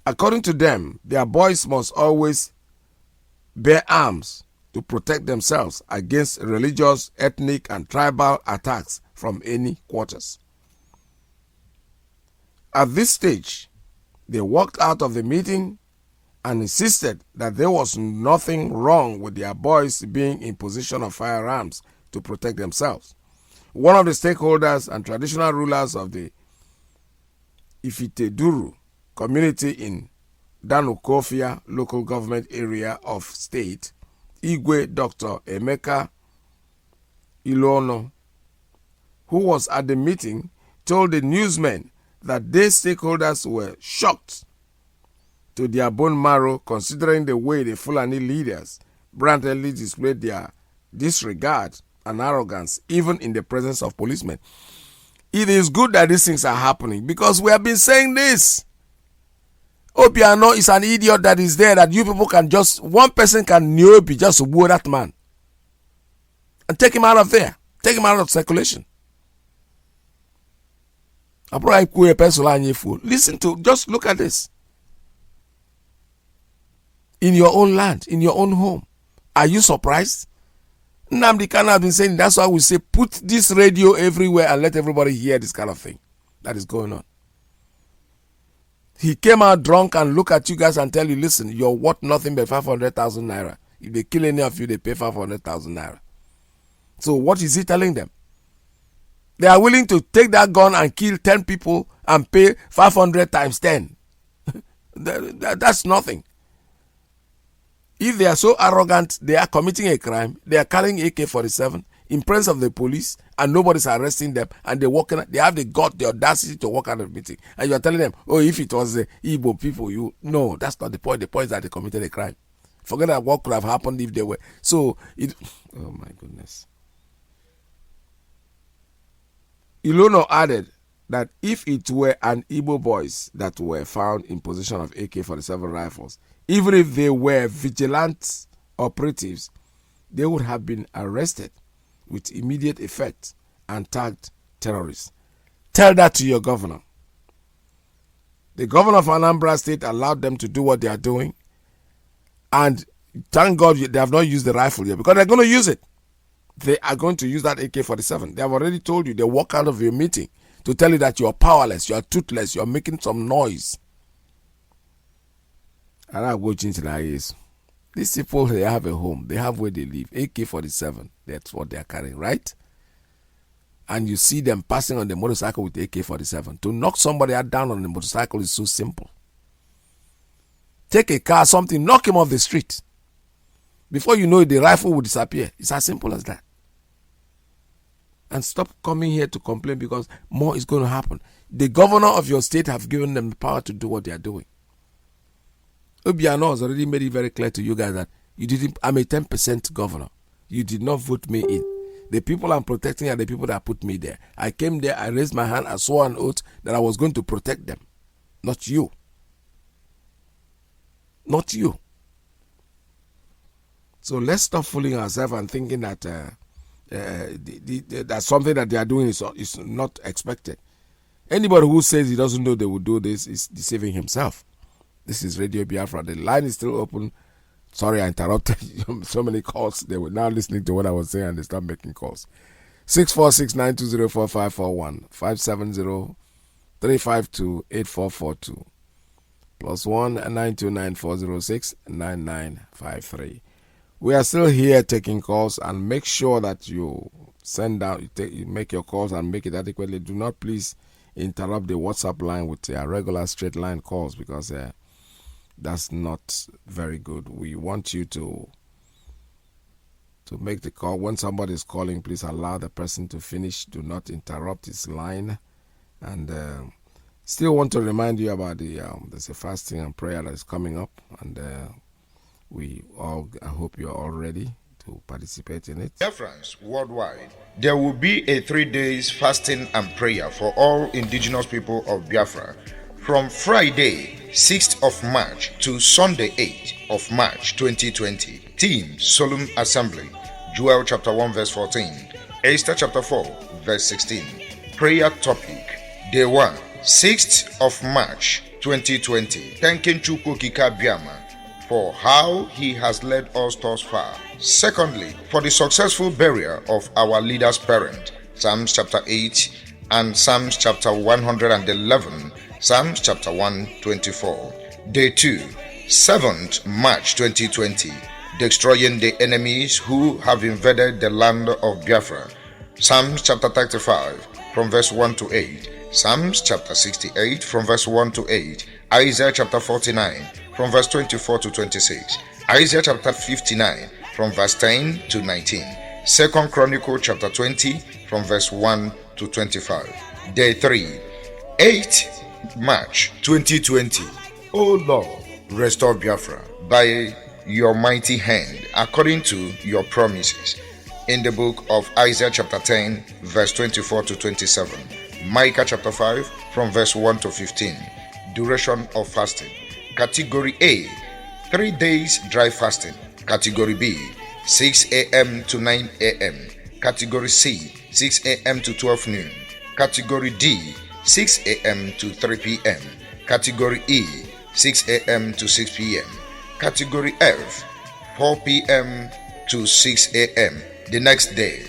According to them, their boys must always bear arms to protect themselves against religious, ethnic, and tribal attacks from any quarters. At this stage, they walked out of the meeting and insisted that there was nothing wrong with their boys being in possession of firearms to protect themselves. One of the stakeholders and traditional rulers of the Ifiteduru community in Danukofia local government area of state, Igwe Dr. Emeka Ilono, who was at the meeting, told the newsmen that these stakeholders were shocked to their bone marrow considering the way the Fulani leaders brandly displayed their disregard and arrogance even in the presence of policemen. It is good that these things are happening because we have been saying this. Obiano is an idiot that is there that you people can just, one person can just woo that man and take him out of there, take him out of circulation. Listen to, just look at this. In your own land, in your own home. Are you surprised? Nnamdi Kanu have been saying, that's why we say put this radio everywhere and let everybody hear this kind of thing that is going on. He came out drunk and look at you guys and tell you, listen, you're worth nothing but 500,000 naira. If they kill any of you, they pay 500,000 naira. So what is he telling them? They are willing to take that gun and kill 10 people and pay 500 times 10. That's nothing. If they are so arrogant, they are committing a crime, they are carrying AK-47 in presence of the police and nobody's arresting them, and they have the audacity to walk out of the meeting. And you are telling them, oh, if it was the Igbo people, no, that's not the point. The point is that they committed a crime. Forget about what could have happened if they were. Oh my goodness. Ilono added that if it were an Igbo boys that were found in possession of AK-47 rifles, even if they were vigilant operatives, they would have been arrested with immediate effect and tagged terrorists. Tell that to your governor. The governor of Anambra State allowed them to do what they are doing, and Thank God they have not used the rifle yet, because they're going to use it. They are going to use that AK-47. They have already told you. They walk out of your meeting to tell you that you're powerless, you're toothless, you're making some noise. And I'm watching tonight. These people, they have a home. They have where they live. AK-47, that's what they're carrying, right? And you see them passing on the motorcycle with AK-47. To knock somebody down on the motorcycle is so simple. Take a car, something, knock him off the street. Before you know it, the rifle will disappear. It's as simple as that. And stop coming here to complain, because more is going to happen. The governor of your state have given them the power to do what they are doing. Obiano has already made it very clear to you guys that I'm a 10% governor. You did not vote me in. The people I'm protecting are the people that put me there. I came there, I raised my hand, I swore an oath that I was going to protect them. Not you. Not you. So let's stop fooling ourselves and thinking that that something that they are doing is not expected. Anybody who says he doesn't know they will do this is deceiving himself. This is Radio Biafra. The line is still open. Sorry, I interrupted so many calls. They were now listening to what I was saying and they stopped making calls. 646-920-4541, 570-352-8442, +1 929-406-9953. We are still here taking calls, and make sure that you send out, you make your calls and make it adequately. Do not please interrupt the WhatsApp line with regular straight line calls, because that's not very good. We want you to make the call. When somebody is calling, please allow the person to finish. Do not interrupt his line. And still want to remind you about there's a fasting and prayer that is coming up, and I hope you're all ready to participate in it. Biafrans worldwide, there will be a 3 days fasting and prayer for all indigenous people of Biafra from Friday 6th of March to Sunday 8th of March 2020. Theme: Solemn Assembly. Joel chapter 1 verse 14. Esther chapter 4 verse 16. Prayer topic: Day 1, 6th of March 2020. Thanking Chukwu Okike Abiama for how he has led us thus far. Secondly, for the successful burial of our leader's parent, Psalms chapter 8 and Psalms chapter 111, Psalms chapter 124. Day 2, 7th March 2020, destroying the enemies who have invaded the land of Biafra, Psalms chapter 35 from verse 1 to 8, Psalms chapter 68 from verse 1 to 8, Isaiah chapter 49 from verse 24 to 26, Isaiah chapter 59 from verse 10 to 19, 2 Chronicle chapter 20 from verse 1 to 25. Day 3, 8th March 2020. O Lord, restore Biafra by your mighty hand according to your promises in the book of Isaiah chapter 10 verse 24 to 27, Micah chapter 5 from verse 1 to 15. Duration of fasting: Category A, 3 days dry fasting. Category B, 6 a.m. to 9 a.m. Category C, 6 a.m. to 12 noon. Category D, 6 a.m. to 3 p.m. Category E, 6 a.m. to 6 p.m. Category F, 4 p.m. to 6 a.m. the next day.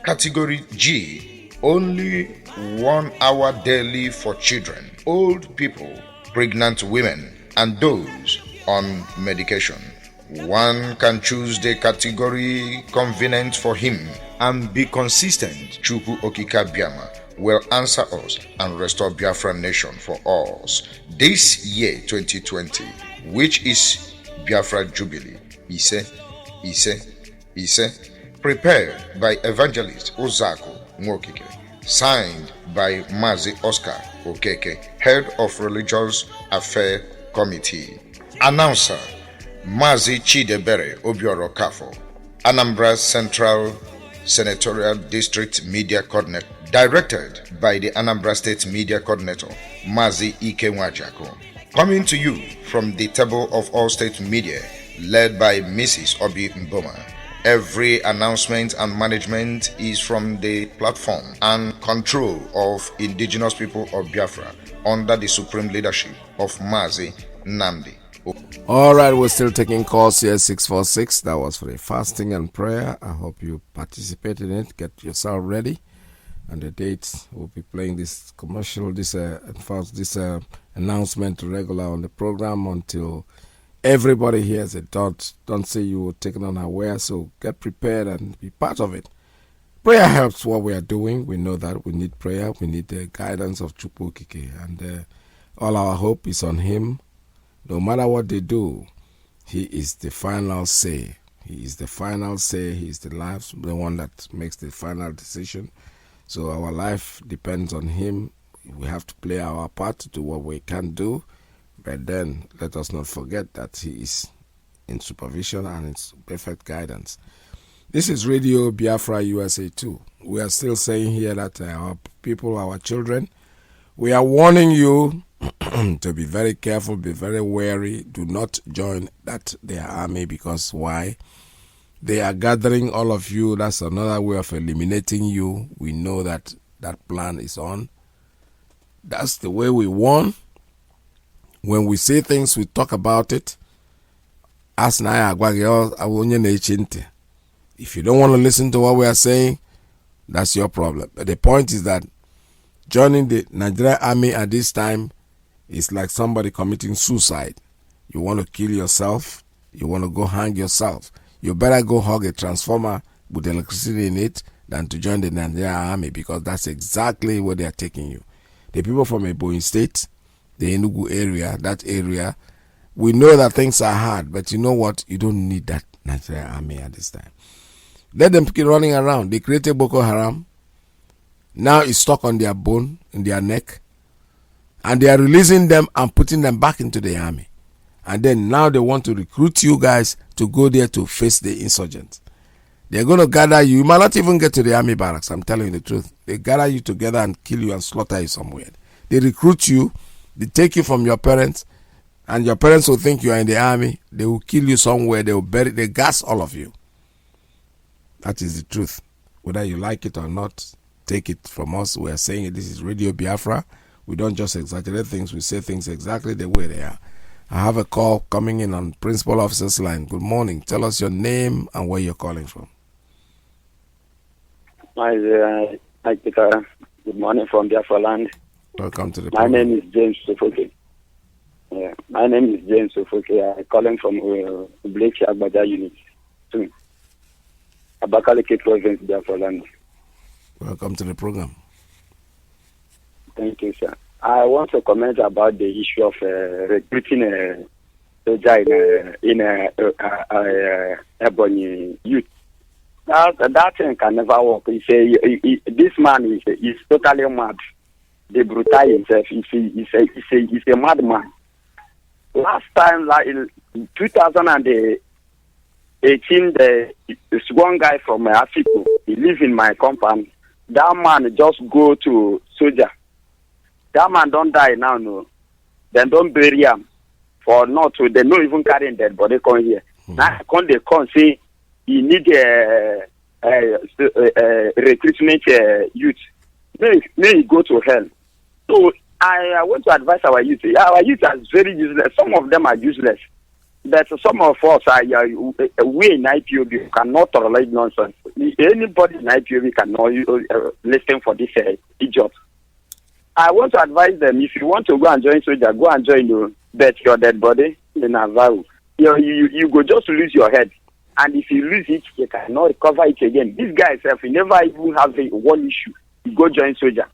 Category G, only 1 hour daily for children, old people, pregnant women, and those on medication. One can choose the category convenient for him and be consistent. Chukwu Okike Abiama will answer us and restore Biafra nation for us this year 2020, which is Biafra Jubilee. Ise, prepared by Evangelist Ozako Nwokike, signed by Mazi Oscar Okeke, Head of Religious Affairs Committee. Announcer: Mazi Chidebere Obioro Kafo, Anambra Central Senatorial District Media Coordinator. Directed by the Anambra State Media Coordinator, Mazi Iyke Nwajako. Coming to you from the table of all state media, led by Mrs. Obi Mboma. Every announcement and management is from the platform and control of indigenous people of Biafra under the supreme leadership of Mazi Nnamdi All right, we're still taking calls here. 646. That was for the fasting and prayer. I hope you participate in it. Get yourself ready. And the dates, we'll be playing this commercial, this announcement regular on the program until everybody hears it. Don't say you were taken unaware. So get prepared and be part of it. Prayer helps what we are doing. We know that we need prayer. We need the guidance of Chukwu-Okike. And all our hope is on him. No matter what they do, he is the final say. He is the final say. He is the one that makes the final decision. So our life depends on him. We have to play our part to do what we can do. But then let us not forget that he is in supervision and in perfect guidance. This is Radio Biafra USA 2. We are still saying here that our people, our children, we are warning you to be very careful, be very wary. Do not join their army, because why? They are gathering all of you. That's another way of eliminating you. We know that plan is on. That's the way we warn. When we say things, we talk about it. If you don't want to listen to what we are saying, that's your problem. But the point is that joining the Nigerian army at this time is like somebody committing suicide. You want to kill yourself. You want to go hang yourself. You better go hug a transformer with electricity in it than to join the Nigerian army, because that's exactly where they are taking you. The people from Ebonyi State, the Enugu area, that area, we know that things are hard, but you know what? You don't need that Nigerian army at this time. Let them keep running around. They created Boko Haram. Now it's stuck on their bone, in their neck. And they are releasing them and putting them back into the army. And then now they want to recruit you guys to go there to face the insurgents. They're going to gather you. You might not even get to the army barracks. I'm telling you the truth. They gather you together and kill you and slaughter you somewhere. They recruit you. They take you from your parents. And your parents will think you are in the army. They will kill you somewhere. They will bury, they gas all of you. That is the truth. Whether you like it or not, take it from us. We are saying it. This is Radio Biafra. We don't just exaggerate things. We say things exactly the way they are. I have a call coming in on Principal Officer's line. Good morning. Tell us your name and where you're calling from. Iyke, good morning from Biafra land. Welcome to the My program. name is James Sofoke. Yeah, my name is James Sofoke. I'm calling from Bleach Agbaja unit. Abakaliki province, Biafra land. Welcome to the program. Thank you, sir. I want to comment about the issue of recruiting a soldier in Ebonyi youth. That thing can never work. This man is totally mad. The brutal himself. He's a madman. Last time, like in 2018, this one guy from Africa, he lives in my compound. That man just go to soldier. That man don't die now, no. Then don't bury him. For not to, they don't even carry him dead, but they come here. Now they come say he need a recruitment youth. May he go to hell. So I want to advise our youth. Our youth are very useless. Some of them are useless. But some of us are we in IPOB cannot tolerate nonsense. Anybody in IPOB cannot listen for this idiot. I want to advise them, if you want to go and join soldier, go and join you. Bet your dead body in a vow. You go just lose your head. And if you lose it, you cannot recover it again. This guy himself, he never even have one issue. He go join soldier.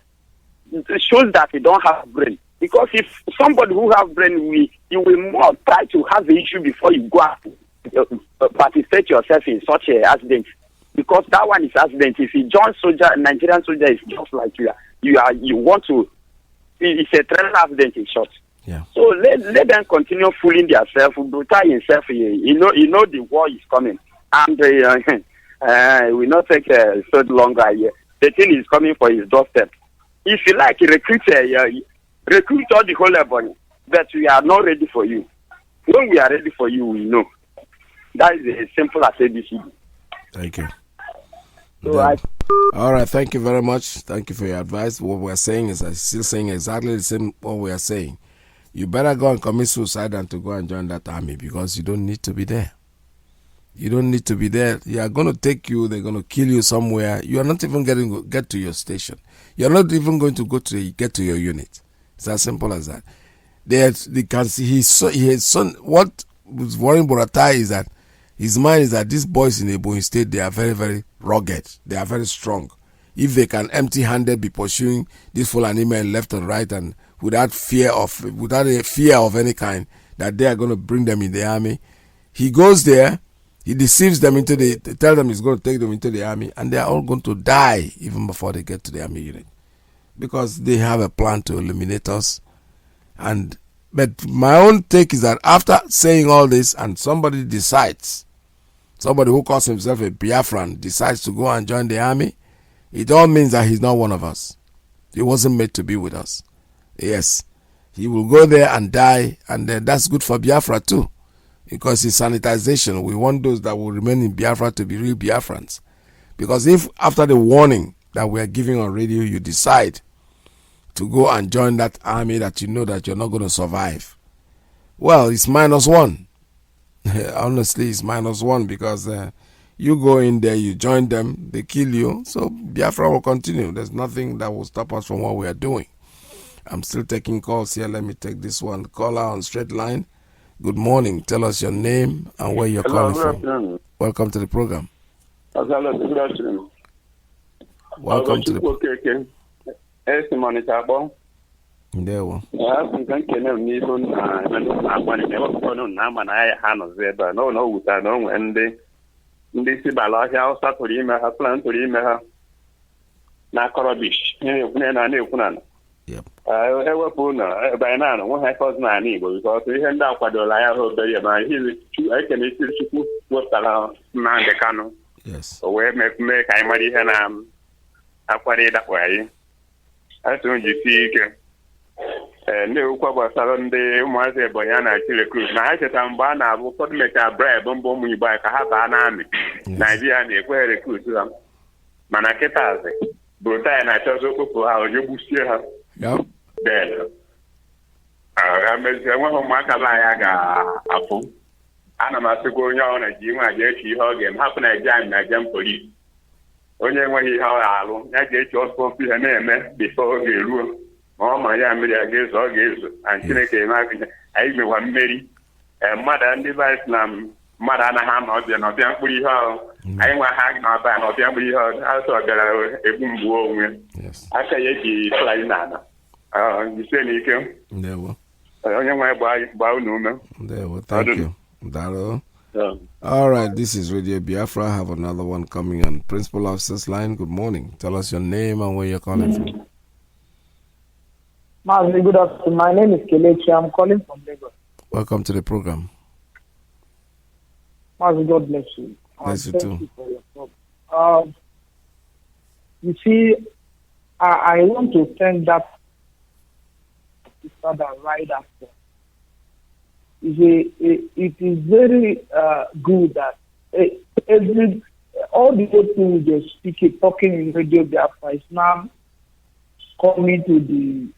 It shows that he don't have brain. Because if somebody who have brain, you will more try to have the issue before you go and participate yourself in such an accident. Because that one is accident. If you join soldier, Nigerian soldier is just like you want to. It's a train accident in short. Yeah. So let them continue fooling themselves. Brutal himself. You know the war is coming, and we not take so longer here. The thing is coming for his doorstep. If you like, recruit all the whole Ebonyi, but we are not ready for you. When we are ready for you, we know. That is as simple as ABC. Thank you. So all right, thank you very much. Thank you for your advice. What we're saying is, I'm still saying exactly the same what we are saying. you better go and commit suicide than to go and join that army, because you don't need to be there. You don't need to be there. They are going to take you. They're going to kill you somewhere. You are not even get to your station. You are not even going to get to your unit. It's as simple as that. They can see what was worrying Boratai is that his mind is that these boys in Ebonyi State, they are very, very rugged. They are very strong. If they can empty-handed be pursuing this Fulani men left and right, and without a fear of any kind that they are going to bring them in the army, he goes there. He deceives them tell them he's going to take them into the army, and they are all going to die even before they get to the army unit, because they have a plan to eliminate us. But my own take is that after saying all this, and somebody who calls himself a Biafran decides to go and join the army, it all means that he's not one of us. He wasn't made to be with us. Yes, he will go there and die, and that's good for Biafra too. Because it's sanitization. We want those that will remain in Biafra to be real Biafrans. Because if after the warning that we are giving on radio, you decide to go and join that army that you know that you're not going to survive, well, it's -1. Honestly, it's -1, because you go in there, you join them, they kill you. So Biafra will continue. There's nothing that will stop us from what we are doing. I'm still taking calls here. Let me take this one. Caller on straight line. Good morning. Tell us your name and where you're calling from. Welcome to the program. Good afternoon. Welcome to the program. There we ewepụ na banana nwe ha cause na ani Igbo, because ihe ndị akwadola ya obere ma ekene Chukwu wepụtara Nnamdi Kanu. Yes. O wee mee ka anyị mara ihe na akwado ịdakpọ anyị. Asụ njisi ike. Ndị okwu gbasara ndị ụmụazị Ebonyi a na-achị recruit na ha cheta mgbe a na-abụ ụfọdụ mechaa bribe mbụ ụmụ Igbo ka ha baa n'amị. Naijiria na-ekwe recruit ha. Mana kịtazi Boratai na-achọzi okpukpu ha onye gbusie ha. Enweghị ụmụaka be anyị ga-afụ. Ana m asịkwa onye ọbụla ji nwa ga-eche ihe ọ ga-eme, hapụ Naịjirịa anyị na jem polisi. Onye enweghị ihe ọ ga-alụ ya ga-eche ọsọ ihe na-eme bifo oge eruo, ma ọ ma ya mmiri a ga-ezo ọ ga-ezo. Anyị Chineke eme anyị mekwa mmeri. Mmadụ ndị vice na mmadụ anaghị ama ọbịa na ọbịa mkpụrụ ihe ọrụ. Anyị nwe ha na ọbịa na ọbịa mkpụrụ ihe ọrụ. Asọ bịara egbu mgbu onwe. Aka ya eji fly n'ala. Jisie n'ike. Onye nwe gbaa unu ume. Thank you. Daro. All right, this is Radio Biafra. I have another one coming on. Principal Officer's line, good morning. Tell us your name and where you're calling from. Mazi, good afternoon. My name is Kelechi. I'm calling from Lagos. Welcome to the program. Mazi, God bless you. Bless you too. You for your program. You see, I want to thank that that right after. It is very good that all the people who just talking in Radio Biafra is now going to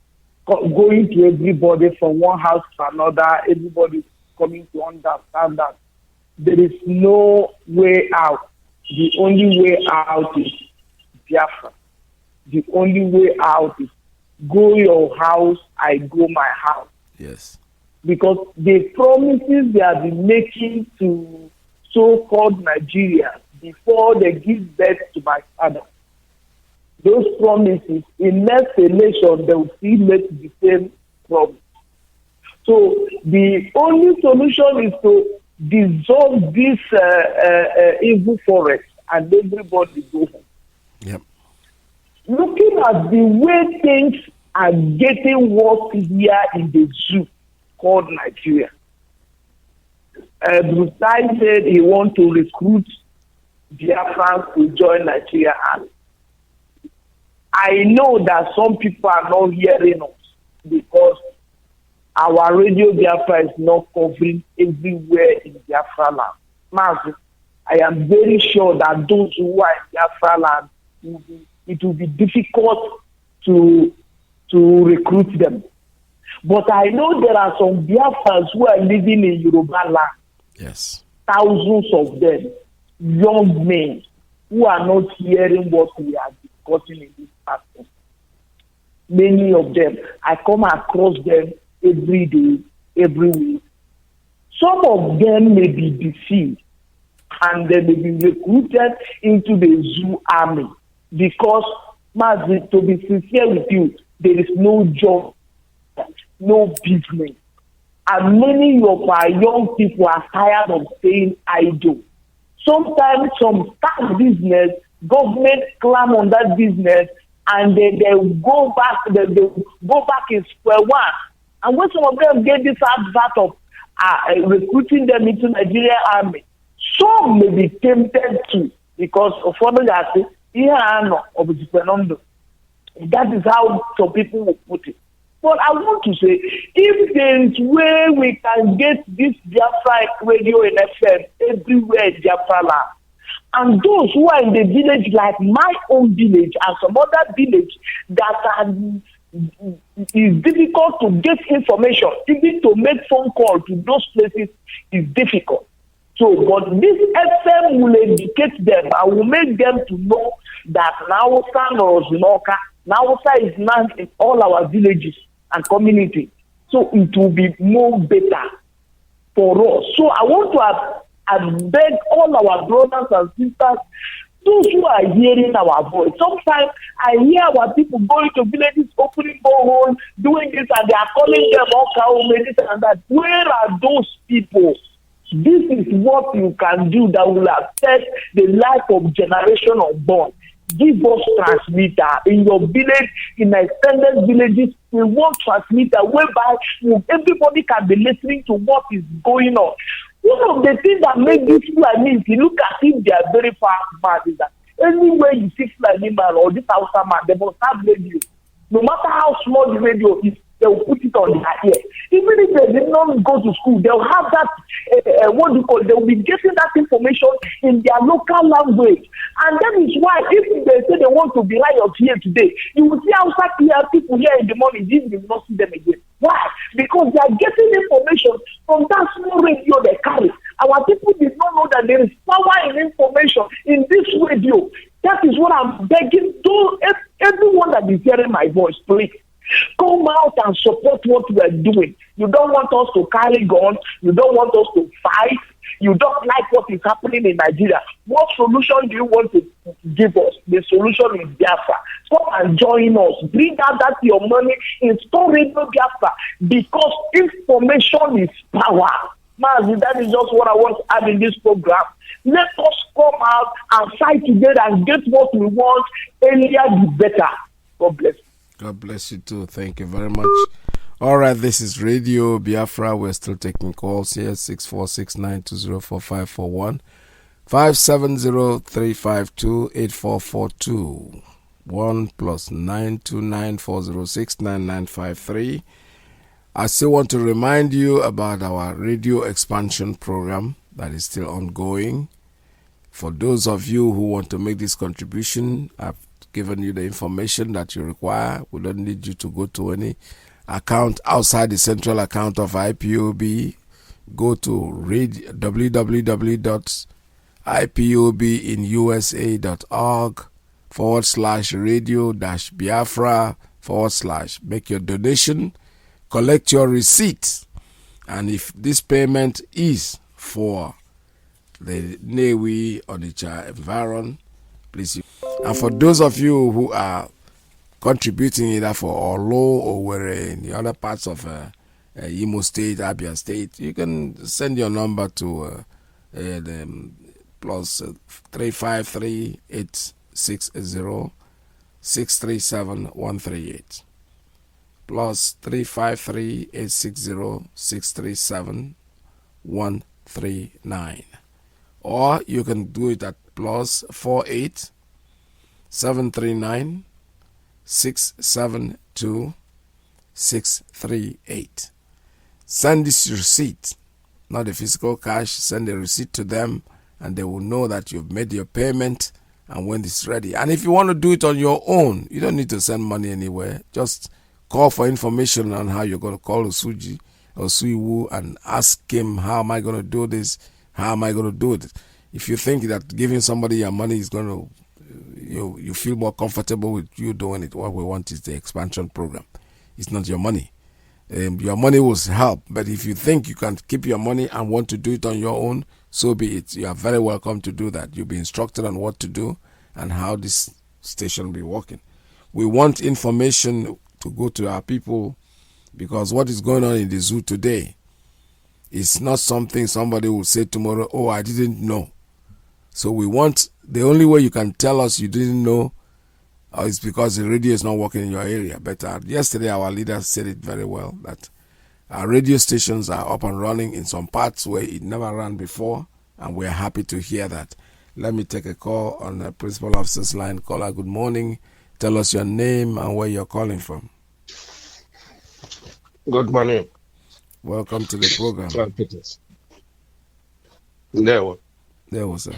everybody from one house to another. Everybody is coming to understand that there is no way out. The only way out is Biafra. The only way out is go your house, I go my house. Yes. Because the promises they have been making to so-called Nigeria before they give birth to my father, those promises, in next election, they will still make the same promise. So the only solution is to dissolve this evil forest and everybody go home. Yep. Looking at the way things are getting worse here in the zoo called Nigeria. Brutai said he wants to recruit Biafrans to join Nigeria army. I know that some people are not hearing us because our Radio Biafra is not covering everywhere in Biafra land. Mazi, I am very sure that those who are in Biafra land, it will be difficult to recruit them. But I know there are some Biafrans who are living in Yoruba land. Yes. Thousands of them, young men, who are not hearing what we are discussing in this platform. Many of them, I come across them every day, every week. Some of them may be deceived and they may be recruited into the zoo army because, Mazi, to be sincere with you, there is no job, no business. And many of our young people are tired of staying idle. Sometimes some start business, government climb on that business, and they go back, they go back in square one. And when some of them get this advert of recruiting them into Nigerian army, some may be tempted to, because of what they are saying, that is how some people will put it. But I want to say, if there is way we can get this Biafra radio and FM everywhere in Biafra land, and those who are in the village, like my own village and some other village that is difficult to get information, even to make phone call to those places is difficult. So, but this FM will educate them and will make them to know that Nausa or Zinoka, Nausa is now in all our villages and community. So it will be more better for us. So I want to beg all our brothers and sisters, those who are hearing our voice. Sometimes I hear our people going to villages, opening borehole, doing this, and they are calling them all this and that. Where are those people? This is what you can do that will affect the life of generation unborn. Give us transmitter in your village, in extended villages. We want transmitter whereby everybody can be listening to what is going on. One of the things that make this Fulani, if you look at it, they are very fast mad, is that anywhere you see Fulani man or this Hausa man, they must have radio. No matter how small the radio is, they will put it on their ear. Even if they did not go to school, they will have that, they will be getting that information in their local language. And that is why if they say they want to be riot here today, you will see outside here people here in the morning, you will not see them again. Why? Because they are getting information from that small radio they carry. Our people did not know that there is power in information in this radio. That is what I'm begging to everyone that is hearing my voice, please. Come out and support what we are doing. You don't want us to carry guns. You don't want us to fight. You don't like what is happening in Nigeria. What solution do you want to give us? The solution is Biafra. Come and join us. Bring out that your money. Install Radio Biafra. Because information is power. Mazi, that is just what I want to add in this program. Let us come out and fight together and get what we want earlier the better. God bless you. God bless you too. Thank you very much. All right, this is Radio Biafra. We're still taking calls here. 646-920-4541, 570-352-8442, 1+929-406-9953. I still want to remind you about our radio expansion program that is still ongoing. For those of you who want to make this contribution, I've given you the information that you require. We don't need you to go to any account outside the central account of IPOB. Go to www.ipobinUSA.org/radio-Biafra/ make your donation, collect your receipt, and if this payment is for the Newi Onitsha Environ, please. And for those of you who are contributing either for Olo or where in the other parts of Imo State, Abia State, you can send your number to the plus 353-860-637-138. Plus 353-860-637-139. Or you can do it at plus 48-739-672-638. Send this receipt, not a physical cash. Send a receipt to them, and they will know that you've made your payment and when it's ready. And if you want to do it on your own, you don't need to send money anywhere. Just call for information on how you're going to call Suji or Suiwu and ask him, how am I going to do this? How am I going to do it? If you think that giving somebody your money is going to, you feel more comfortable with you doing it, what we want is the expansion program. It's not your money. Your money will help, but if you think you can keep your money and want to do it on your own, so be it. You are very welcome to do that. You'll be instructed on what to do and how this station will be working. We want information to go to our people, because what is going on in the zoo today is not something somebody will say tomorrow, oh, I didn't know. So we want, the only way you can tell us you didn't know is because the radio is not working in your area. But yesterday our leader said it very well, that our radio stations are up and running in some parts where it never ran before, and we're happy to hear that. Let me take a call on the principal officer's line. Caller, good morning. Tell us your name and where you're calling from. Good morning. Welcome to the program. There was sir.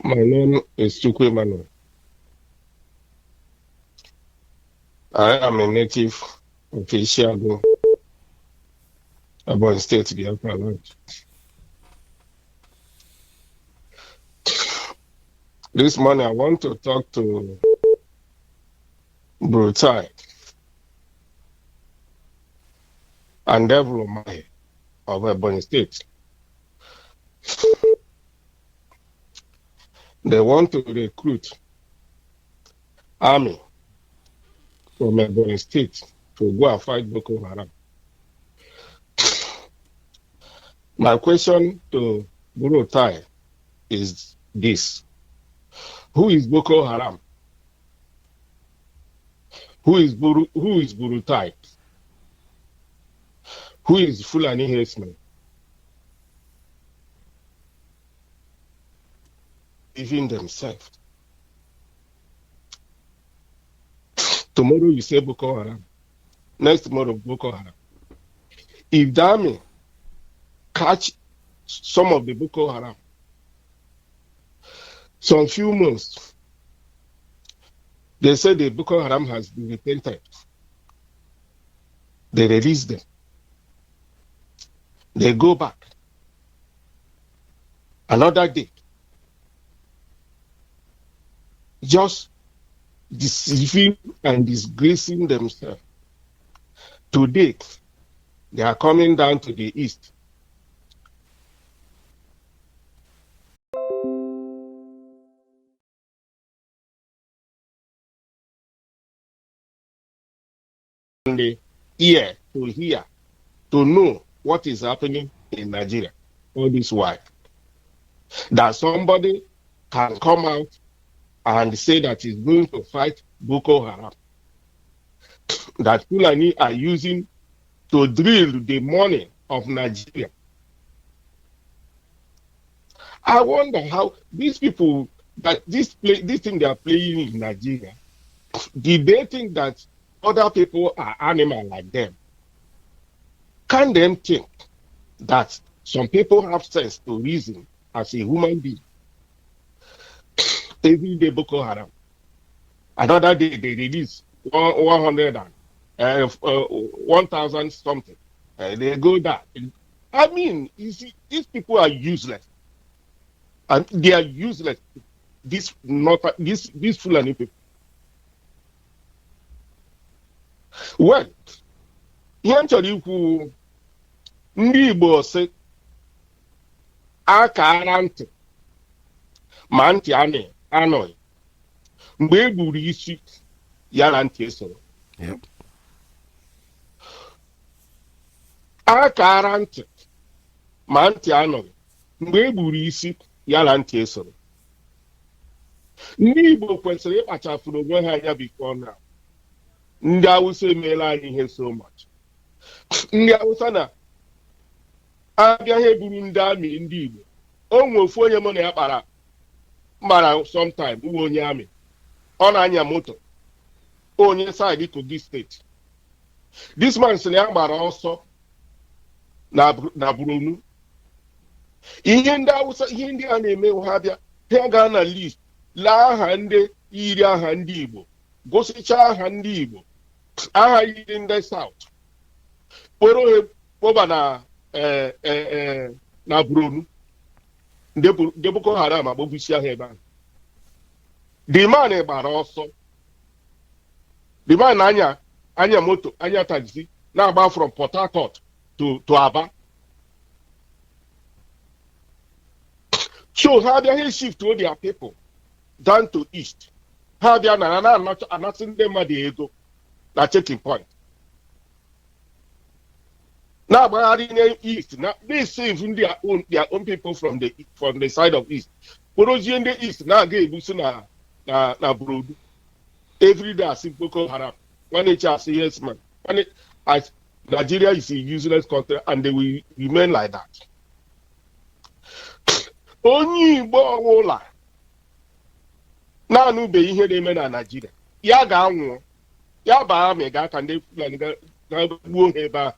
My name is Chukwu Emmanuel. I am a native of Ishiago, Ebonyi State, Biafra land. This morning I want to talk to Brutai and Devil Mai of Ebonyi State. They want to recruit army from Ebonyi State to go and fight Boko Haram. My question to Brutai is this: who is Boko Haram? Who is Brutai? Who is Fulani Herdsmen? Even themselves. Tomorrow you say Boko Haram. Next tomorrow Boko Haram. If the army catch some of the Boko Haram, some few months, they say the Boko Haram has been repented. They release them. They go back. Another day. Just deceiving and disgracing themselves. Today, they are coming down to the east. And the ear to hear, to know what is happening in Nigeria. All this while. That somebody can come out and say that he's going to fight Boko Haram. That Fulani are using to drill the money of Nigeria. I wonder how these people, that this thing they are playing in Nigeria, did they think that other people are animal like them? Can them think that some people have sense to reason as a human being? Every day Boko Haram. Another day they release 1,000 something. They go down. I mean, you see, these people are useless. And they are useless. These Fulani people. Well, here to you ndị Igbo sị akara ntị ma ntị anọghị mgbe e gburu isi ya na ntị esoro. Akara ntị ma ntị anọghị mgbe e gburu isi ya na ntị esoro. Ndị Igbo kwesịrị ịkpachapụrụ onwe ha anya biko na ndị Awụsa emeela anyị ihe so much. Ndị Awụsa na abịa ha eburu ndị amị ndị Igbo. O nwe ofu onye mụ na ya mara sometime uwe onye amị. Ọ na-anya moto. Onye side Kogi steeti. This man sị na ya gbara ọsọ na Borno. Ihe ndị Awụsa, ihe ndị a na-eme ha bịa, ha gaa na list, laa aha ndị yiri aha ndị Igbo, gosicha aha ndị Igbo aha yiri ndị South kpọrọ kpọba na Borno ndị Boko Haram agbagbusi ahụ ebe ahụ. The man gbara ọsọ. The man anya moto anya taxi na-agba from Port Harcourt to Aba. So ha bịa ha shift to their people down to east. Ha bịa na-anasị ndị mmadụ ego na checking point. Na-agbagharị na east na they save their own people from the side of east. Kporozie ndị east na-aga ebuso na Borno. Every day I see Boko Haram. One day I say yes man. Nigeria is a useless country and they will remain like that. Onye Igbo ọwụla na-anụbe ihe na-eme na Nigeria ya ga-anwụ ya baa ma ga-aka ndị Fulani ga-gbuo ha ebe ahụ.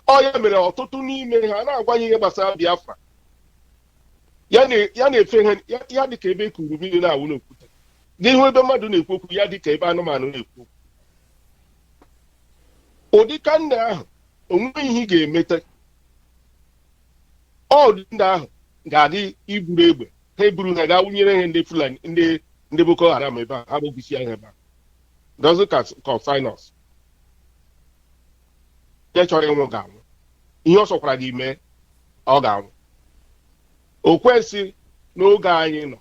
Ọ ya mere ọtụtụ n'ime ha na-agwanye ihe gbasara Biafra ya na-efe ha ya dịka ebe kuru mmiri na-awụ n'okwute n'ihu ebe mmadụ na-ekwu okwu ya dịka ebe anụmanụ na-ekwu. Ụdị ka nne ahụ onweghị ihe ga-emete ọdị ndị ahụ ga-adị iburu egbe ha eburu ha gaa wụnyere ha ndị Fulani ndị Boko Haram ebe a ha gbogbusi ahụ ebe a doesn't consign us. Ya chọrọ ịnwụ ga-anwụ ihe ọ sọkwara gị mee ọ ga-anwụ. O kwesị n'oge anyị nọ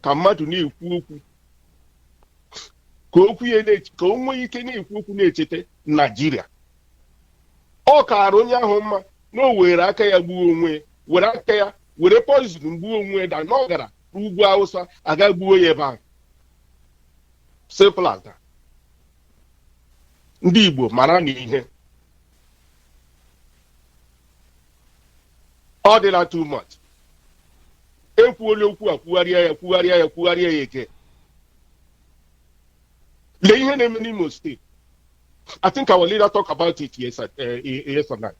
ka mmadụ na-ekwu okwu ka okwu ya ka o nwee ike na-ekwu okwu na-echete Naijiria. Ọ kaara onye ahụ mma na o were aka ya gbuo onwe were aka ya were poizin gbuo onwe da na ọ gara ugwu Hausa aga gbuo ya ebe ahụ. Simple as that. Ndị Igbo mara na ihe ọ dịla too much. Ekwuola okwu a kwugharịa ya eke. Lee ihe na-eme n'Imo State. I think our leader talked about it yesterday.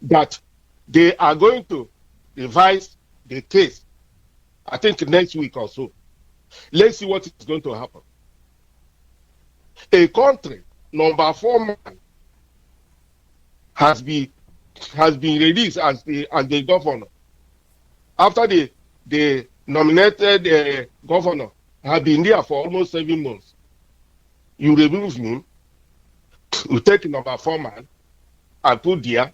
That they are going to revise the case, I think next week or so. Let's see what is going to happen. A country, number 4 man, has been released as the governor. After the nominated governor had been there for almost 7 months. You remove him, you take number 4 man and put there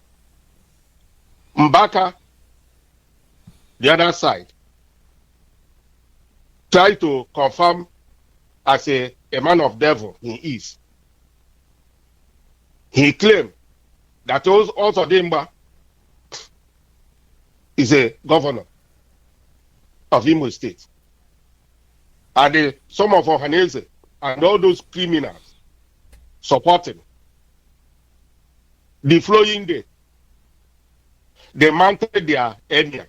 Mbaka, the other side. Try to confirm as a man of devil he is. He claimed that also Demba is a governor of Imo State. And some of Ohanese and all those criminals supporting the following day, they mounted their emir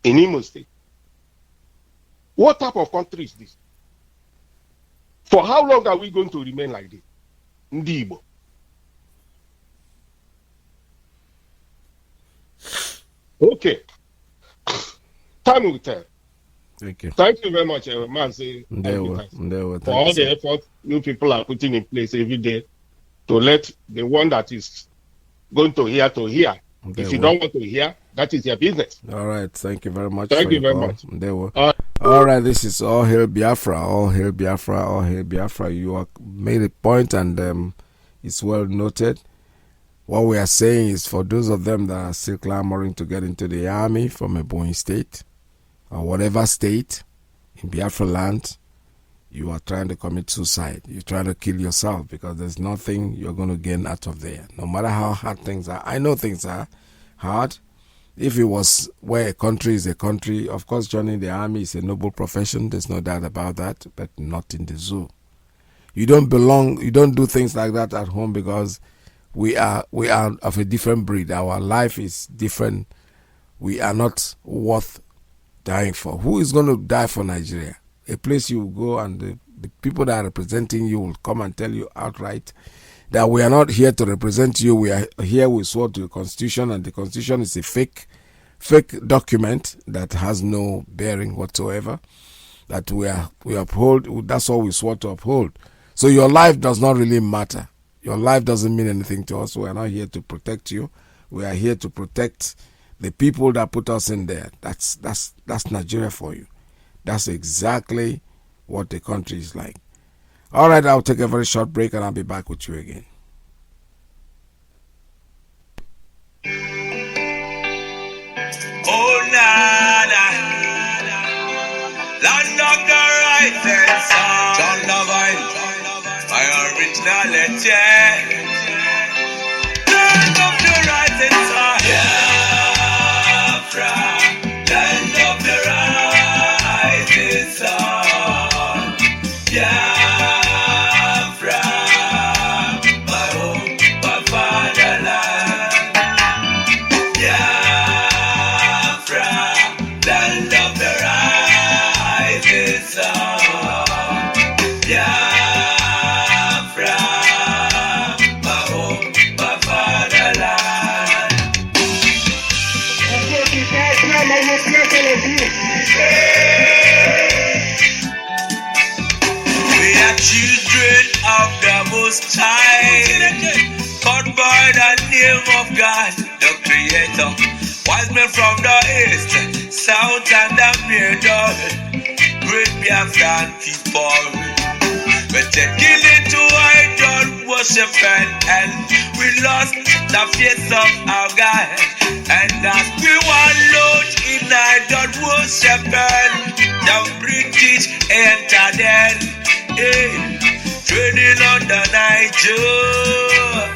in Imo State. What type of country is this? For how long are we going to remain like this? Ndị Igbo. Okay. Time will tell. Thank you. Thank you very much, Mazi. For all the effort you people are putting in place every day to let the one that is going to hear to hear. If you don't want to hear, that is your business. All right. Thank you very much. Thank you very much. All right. This is All Hail Biafra. All Hail Biafra. All Hail Biafra. You have made a point and it's well noted. What we are saying is for those of them that are still clamoring to get into the army from a Ebonyi state or whatever state in Biafra land, you are trying to commit suicide. You're trying to kill yourself because there's nothing you're going to gain out of there. No matter how hard things are. I know things are hard. If it was where a country is a country, of course joining the army is a noble profession. There's no doubt about that, but not in the zoo. You don't belong, you don't do things like that at home because we are of a different breed. Our life is different. We are not worth dying for. Who is going to die for Nigeria? A place you go and the people that are representing you will come and tell you outright that we are not here to represent you. We are here, we swore to the Constitution, and the Constitution is a fake document that has no bearing whatsoever. that we uphold. That's all we swore to uphold. So your life does not really matter. Your life doesn't mean anything to us. We are not here to protect you. We are here to protect the people that put us in there. That's Nigeria for you. That's exactly what the country is like. All right, I'll take a very short break and I'll be back with you again. Oh, nada. Land of the rising sun. John Levine, my originality. Land of the rising sun. Biafra. Land of the rising sun. Biafra. My home, my fatherland. Biafra. Land of the rising sun. Biafra. My home, my fatherland. We are children of the Most High, called by the name of God, the Creator. Wise men from the east, south, and the middle, great Biafran people. We're taking into idol worship and we lost the face of our God. And as we wallowed in idol worship, the British entered in, trading on the Niger,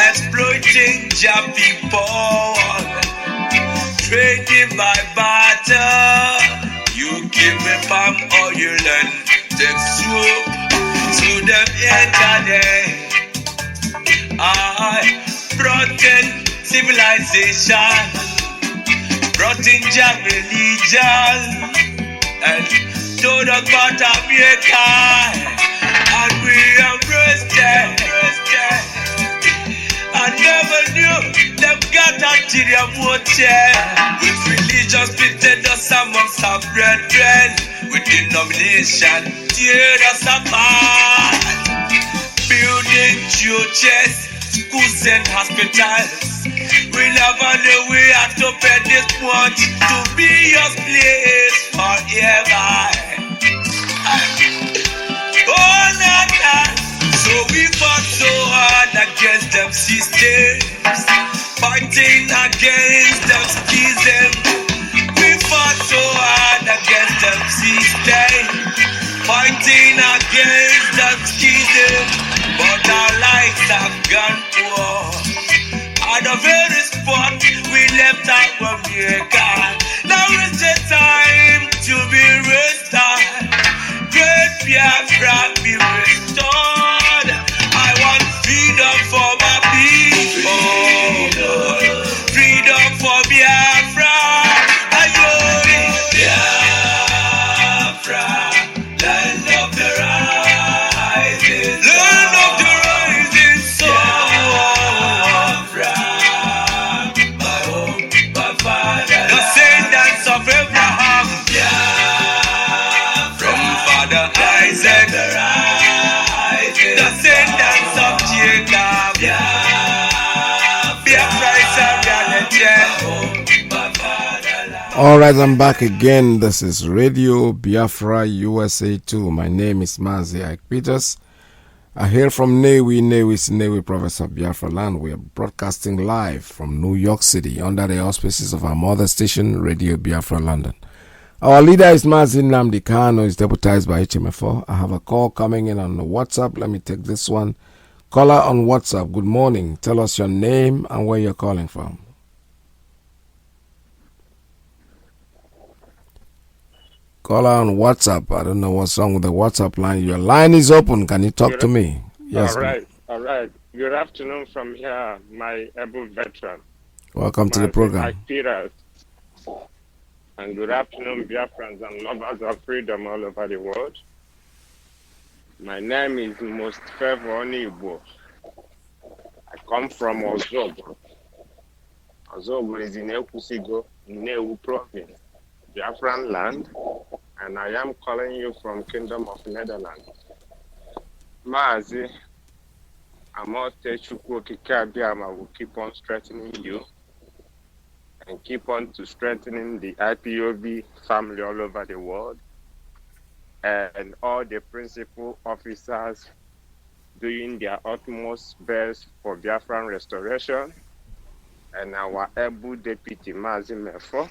exploiting your people, trading by barter. You give me palm oil and take soup, so them entered in. I brought in civilization, brought in your religion, and told us about America, and we embraced it. I never knew them got anterior motive. With religion splitted us amongst our brethren, with denomination teared us apart. Building churches, schools and hospitals. We never knew we had to pay this much to be your place forever. Oh, Nana. So we fought so hard against them systems, fighting against them schisms. We fought so hard against them systems, fighting against them schisms. But our lives have gone poor. At the very spot we left our America. Now is the time to be restored. Great Biafra be restored. I want freedom for my people. Freedom for Biafra. Ayo, Biafra. Land of the rising sun. Land of the rising sun. Biafra. My home, my father. The descendants of Abraham. Biafra. From Father Isaac. The descendants of Jacob. Biafra is a reality. All right, I'm back again. This is Radio Biafra USA 2. My name is Mazi Iyke Peters. I hail from Newi, Newi, province of Biafra land. We are broadcasting live from New York City under the auspices of our mother station, Radio Biafra London. Our leader is Mazi Nnamdi Kanu, is deputized by HMFO. I have a call coming in on the WhatsApp. Let me take this one. Caller on WhatsApp, good morning. Tell us your name and where you're calling from. Caller on WhatsApp. I don't know what's wrong with the WhatsApp line. Your line is open. Can you talk to me? Yes. All right. Good afternoon from here, my able veteran. Welcome to the program. Iyke Peters. And good afternoon, Biafrans and lovers of freedom all over the world. My name is Most Favor Igbo. I come from Ozobo. Ozobo is in Ekusigo, Newu province, Biafran land. and I am calling you from Kingdom of Netherlands. Mazi, Amote Chukwu Kikabiama will keep on strengthening you and keep on to strengthening the IPOB family all over the world, and all the principal officers doing their utmost best for Biafran restoration, and our able deputy Mazi Mefo,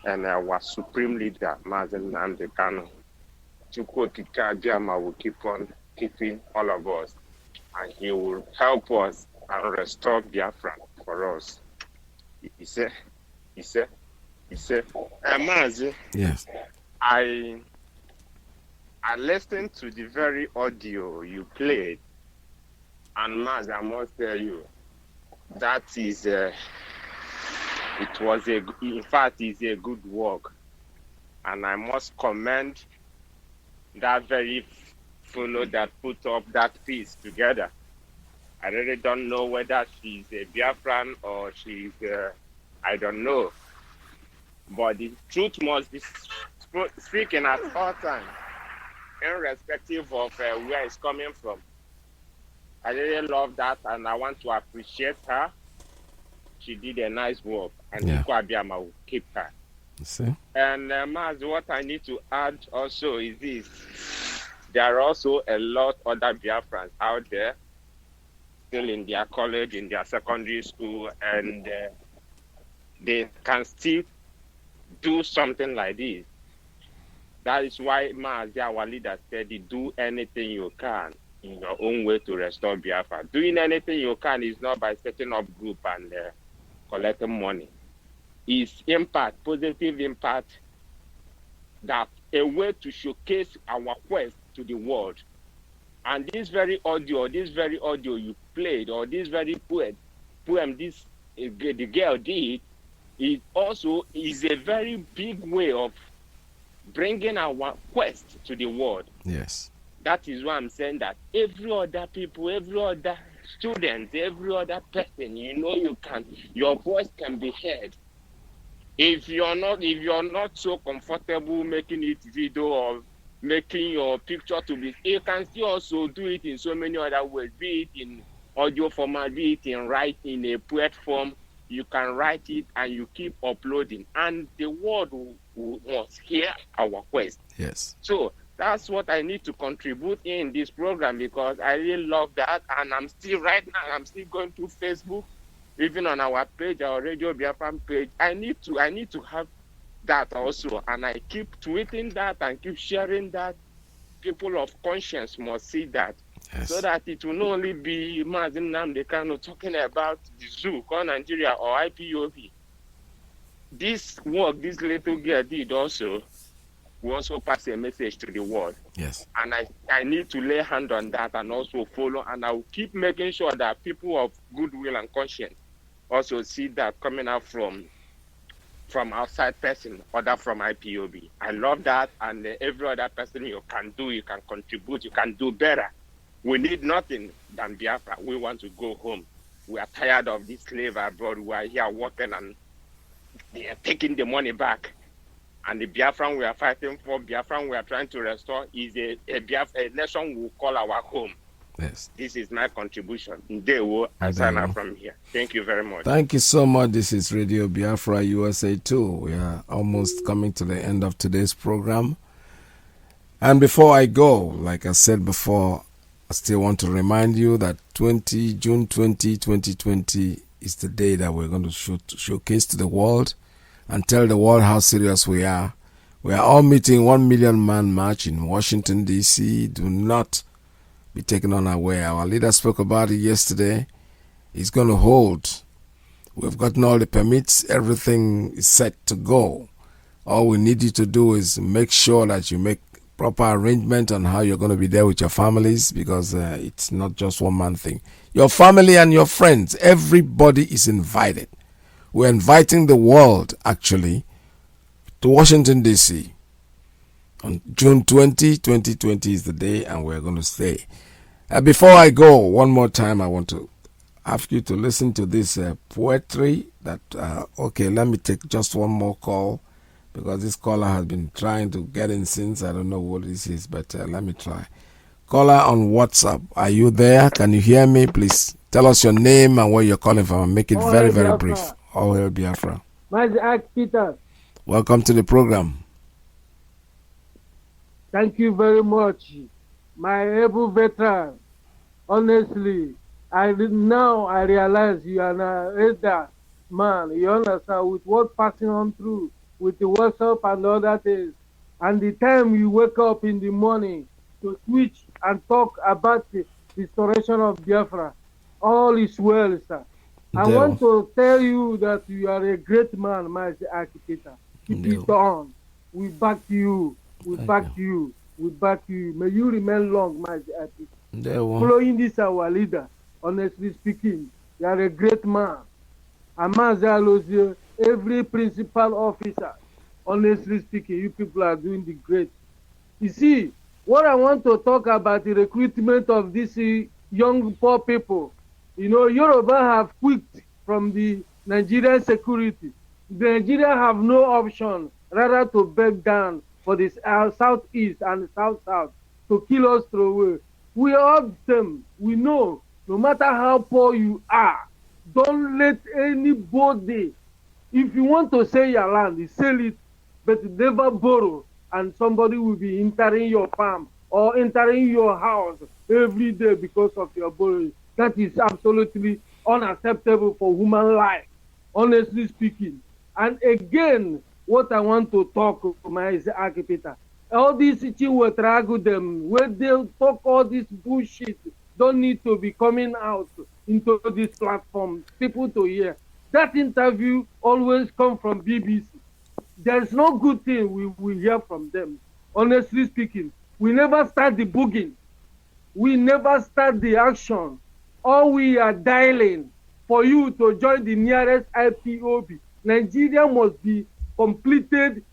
and our supreme leader Mazi Nnamdi Kanu. Chukwu Kikabiama will keep on keeping all of us, and he will help us and restore Biafra for us. He said, Mazi, yes, I listened to the very audio you played, and Mazi, I must tell you, that is, in fact, is a good work, and I must commend that very fellow that put up that piece together. I really don't know whether she's a Biafran or she's, I don't know. But the truth must be speaking at all times, irrespective of where it's coming from. I really love that, and I want to appreciate her. She did a nice work, and Abiyama will keep her. See? And Maz, what I need to add also is this. There are also a lot other Biafrans out there, still in their college, in their secondary school, and they can still do something like this. That is why Mazi, our leader, said, do anything you can in your own way to restore Biafra. Doing anything you can is not by setting up group and collecting money. It's impact, positive impact, that a way to showcase our quest to the world. And this very audio you played, or this very poem the girl did, it also is a very big way of bringing our quest to the world. Yes. That is why I'm saying that every other people, every other student, every other person, your voice can be heard. If you're not so comfortable making it video or making your picture to be, you can still also do it in so many other ways, be it in audio format, be it in writing, in a poet form. You can write it and you keep uploading, and the world must hear our quest. Yes. So that's what I need to contribute in this program, because I really love that, and I'm still going to Facebook, even on our page, our Radio Biafra page. I need to have that also, and I keep tweeting that and keep sharing that. People of conscience must see that. Yes. So that it will not only be Mazi Nnamdi Kanu talking about the zoo, call Nigeria, or IPOB. This work this little girl did also will also pass a message to the world. Yes. And I need to lay hand on that and also follow, and I will keep making sure that people of goodwill and conscience also see that coming out from outside person, other from IPOB. I love that, and every other person you can contribute, you can do better. We need nothing than Biafra. We want to go home. We are tired of this slave abroad. We are here working and they are taking the money back. And the Biafran we are fighting for, Biafran we are trying to restore, is a nation we will call our home. Yes. This is my contribution. Ndewo, I sign out from here. Thank you very much. Thank you so much. This is Radio Biafra USA 2. We are almost coming to the end of today's program. And before I go, like I said before, I still want to remind you that June 20, 2020 is the day that we're going to showcase to the world and tell the world how serious we are. We are all meeting 1 million man march in Washington, D.C. Do not be taken unaware. Our leader spoke about it yesterday. He's going to hold. We've gotten all the permits. Everything is set to go. All we need you to do is make sure that you make proper arrangement on how you're going to be there with your families, because it's not just one man thing. Your family and your friends, everybody is invited. We're inviting the world, actually, to Washington, D.C. on June 20, 2020 is the day, and we're going to stay. Before I go, one more time, I want to ask you to listen to this poetry that, okay, let me take just one more call. because this caller has been trying to get in since. I don't know what this is, but let me try. Caller on WhatsApp, are you there? Can you hear me? Please tell us your name and where you're calling from. Make it very, very brief. All hail Biafra. Mazi Peter. Welcome to the program. Thank you very much, my able veteran. Honestly, now I realize you are an elder man. You understand with what passing on through with the WhatsApp and other things, and the time you wake up in the morning to switch and talk about the restoration of Biafra. All is well, sir. I want to tell you that you are a great man, my architect. Keep it on. We back you. We back you. We back you. May you remain long, my architect. Following this, our leader, honestly speaking, you are a great man. Mazi, every principal officer, honestly speaking, you people are doing the great. You see, what I want to talk about the recruitment of these young poor people. You know, Yoruba have quit from the Nigerian security. The Nigeria have no option rather to beg down for this southeast and south to kill us through away. We all them. We know, no matter how poor you are, don't let anybody, if you want to sell your land, sell it, but never borrow, and somebody will be entering your farm or entering your house every day because of your borrowing. That is absolutely unacceptable for human life, honestly speaking. And again, what I want to talk to my architect, all these things will drag them, when they talk all this bullshit, don't need to be coming out into this platform, people to hear. That interview always come from BBC. There's no good thing we hear from them. Honestly speaking, we never start the booging. We never start the action. All we are dialing for you to join the nearest IPOB. Nigeria must be completed.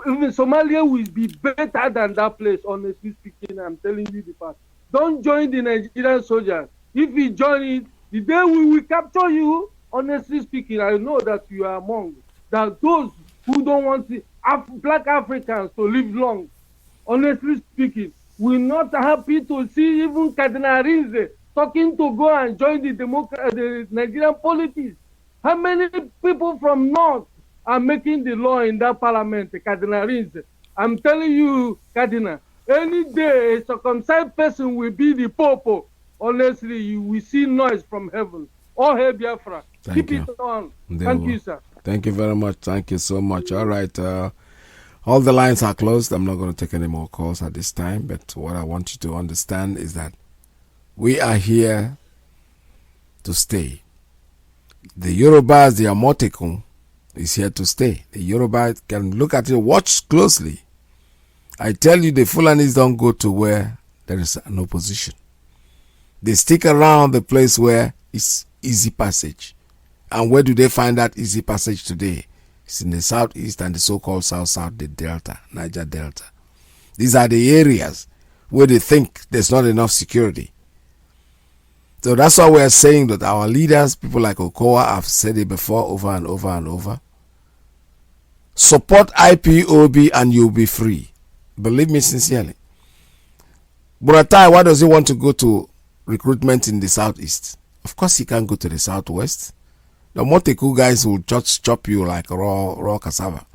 Even Somalia will be better than that place, honestly speaking. I'm telling you the fact. Don't join the Nigerian soldiers. If you join it, the day we will capture you, honestly speaking, I know that you are among that those who don't want black Africans to live long. Honestly speaking, we're not happy to see even Cardinal Rinze talking to go and join the Nigerian politics. How many people from North are making the law in that parliament, Cardinal Rinze? I'm telling you, Cardinal, any day a circumcised person will be the Pope. Honestly, you will see noise from heaven. All hail Biafra. Keep it on. Thank you, sir. Thank you very much. Thank you so much. All right. All the lines are closed. I'm not going to take any more calls at this time. But what I want you to understand is that we are here to stay. The Yorubas, the Amotekun, is here to stay. The Yoruba can look at it, watch closely. I tell you, the Fulanis don't go to where there is an opposition. They stick around the place where it's easy passage. And where do they find that easy passage today? It's in the southeast and the so-called south-south, the Delta, Niger Delta. These are the areas where they think there's not enough security. So that's why we're saying that our leaders, people like Okowa, have said it before over and over and over. Support IPOB and you'll be free. Believe me sincerely. Buratai, why does he want to go to recruitment in the southeast? Of course he can't go to the southwest. The Moteku guys will just chop you like raw cassava.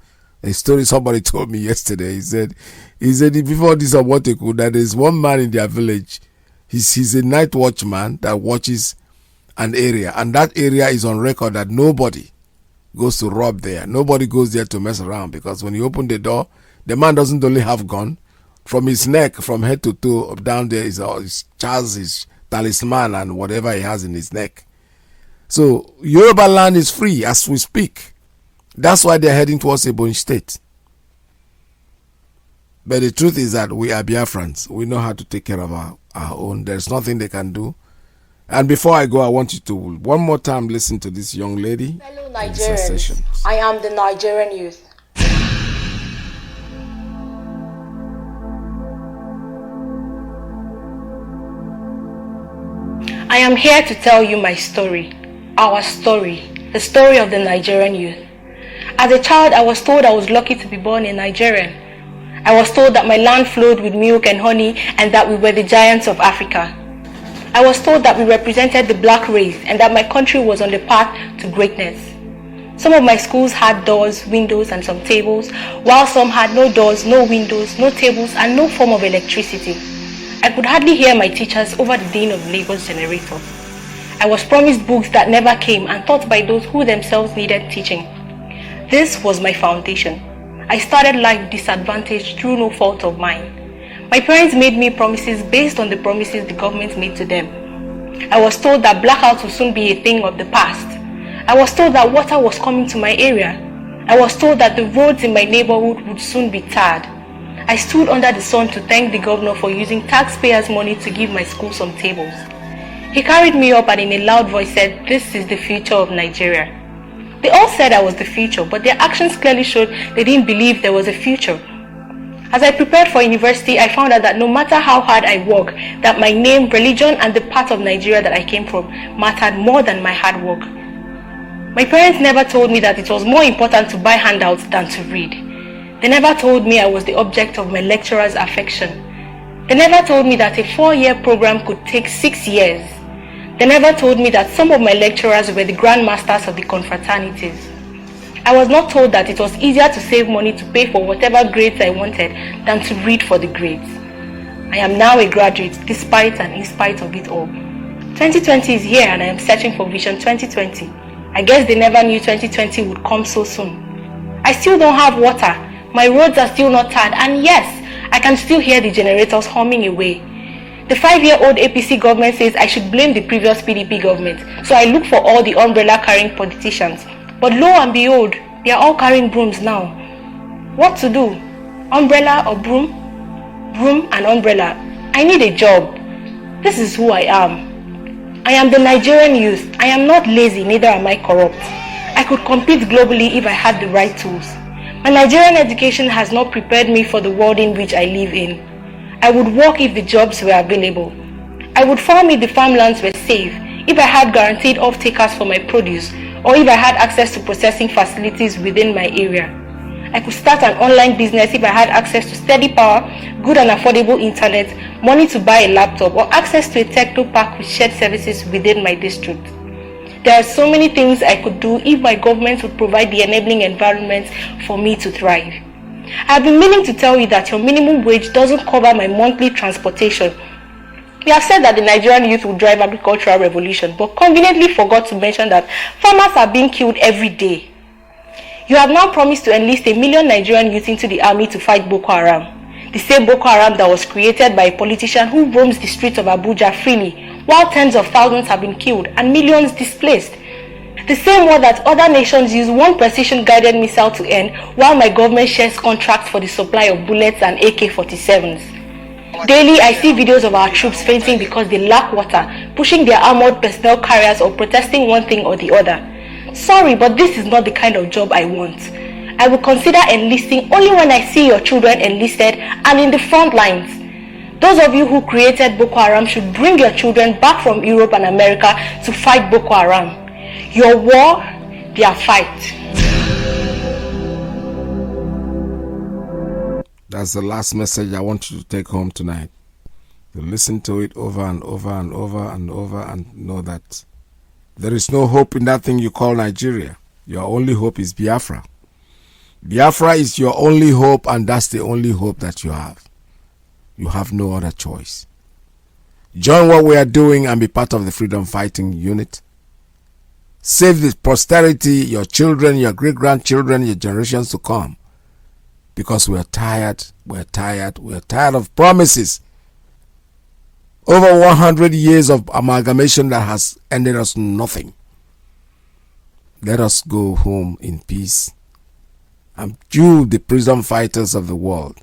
A story somebody told me yesterday. He said before this Moteku that there's one man in their village. He's a night watchman that watches an area, and that area is on record that nobody goes to rob there. Nobody goes there to mess around, because when you open the door, the man doesn't only have gun. From his neck, from head to toe, down there is his charms, his talisman, and whatever he has in his neck. So Yoruba land is free as we speak. That's why they're heading towards Ebonyi State. But the truth is that we are Biafrans. We know how to take care of our own. There's nothing they can do. And before I go, I want you to one more time listen to this young lady. Fellow Nigerians, I am the Nigerian youth. I am here to tell you my story, our story, the story of the Nigerian youth. As a child, I was told I was lucky to be born a Nigerian. I was told that my land flowed with milk and honey and that we were the giants of Africa. I was told that we represented the black race and that my country was on the path to greatness. Some of my schools had doors, windows, and some tables, while some had no doors, no windows, no tables, and no form of electricity. I could hardly hear my teachers over the din of Labour's generator. I was promised books that never came and taught by those who themselves needed teaching. This was my foundation. I started life disadvantaged through no fault of mine. My parents made me promises based on the promises the government made to them. I was told that blackouts would soon be a thing of the past. I was told that water was coming to my area. I was told that the roads in my neighborhood would soon be tarred. I stood under the sun to thank the governor for using taxpayers' money to give my school some tables. He carried me up and in a loud voice said, "This is the future of Nigeria." They all said I was the future, but their actions clearly showed they didn't believe there was a future. As I prepared for university, I found out that no matter how hard I work, that my name, religion, and the part of Nigeria that I came from mattered more than my hard work. My parents never told me that it was more important to buy handouts than to read. They never told me I was the object of my lecturer's affection. They never told me that a 4-year program could take 6 years. They never told me that some of my lecturers were the grandmasters of the confraternities. I was not told that it was easier to save money to pay for whatever grades I wanted than to read for the grades. I am now a graduate despite and in spite of it all. 2020 is here and I am searching for Vision 2020. I guess they never knew 2020 would come so soon. I still don't have water. My roads are still not tarred, and yes, I can still hear the generators humming away. The 5-year-old APC government says I should blame the previous PDP government, so I look for all the umbrella-carrying politicians. But lo and behold, they are all carrying brooms now. What to do? Umbrella or broom? Broom and umbrella. I need a job. This is who I am. I am the Nigerian youth. I am not lazy, neither am I corrupt. I could compete globally if I had the right tools. My Nigerian education has not prepared me for the world in which I live in. I would work if the jobs were available. I would farm if the farmlands were safe, if I had guaranteed off-takers for my produce, or if I had access to processing facilities within my area. I could start an online business if I had access to steady power, good and affordable internet, money to buy a laptop, or access to a techno park with shared services within my district. There are so many things I could do if my government would provide the enabling environment for me to thrive. I have been meaning to tell you that your minimum wage doesn't cover my monthly transportation. We have said that the Nigerian youth will drive agricultural revolution, but conveniently forgot to mention that farmers are being killed every day. You have now promised to enlist 1 million Nigerian youth into the army to fight Boko Haram. The same Boko Haram that was created by a politician who roams the streets of Abuja freely, while tens of thousands have been killed and millions displaced. The same war that other nations use one precision-guided missile to end, while my government shares contracts for the supply of bullets and AK-47s. Daily, I see videos of our troops fainting because they lack water, pushing their armored personnel carriers or protesting one thing or the other. Sorry, but this is not the kind of job I want. I will consider enlisting only when I see your children enlisted and in the front lines. Those of you who created Boko Haram should bring your children back from Europe and America to fight Boko Haram. Your war, their fight. That's the last message I want you to take home tonight. To listen to it over and over and over and over and know that there is no hope in that thing you call Nigeria. Your only hope is Biafra. Biafra is your only hope, and that's the only hope that you have. You have no other choice. Join what we are doing and be part of the freedom fighting unit. Save the posterity, your children, your great-grandchildren, your generations to come. Because we are tired of promises. Over 100 years of amalgamation that has ended us nothing. Let us go home in peace. And you, the freedom fighters of the world,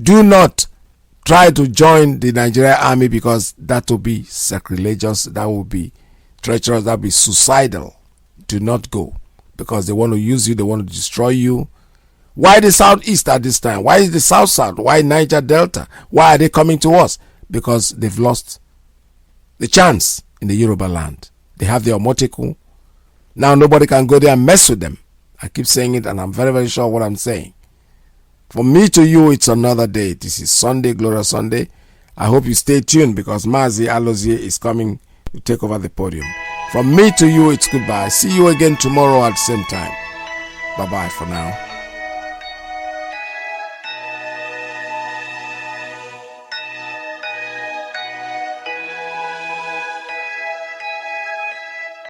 do not try to join the Nigerian army, because that will be sacrilegious, that will be treacherous, that will be suicidal. Do not go, because they want to use you, they want to destroy you. Why the southeast at this time? Why is the south? Why Niger Delta? Why are they coming to us? Because they've lost the chance in the Yoruba land. They have their Omoteku. Now nobody can go there and mess with them. I keep saying it, and I'm very, very sure what I'm saying. From me to you, it's another day. This is Sunday, Glorious Sunday. I hope you stay tuned because Mazi Alozie is coming to take over the podium. From me to you, it's goodbye. See you again tomorrow at the same time. Bye-bye for now.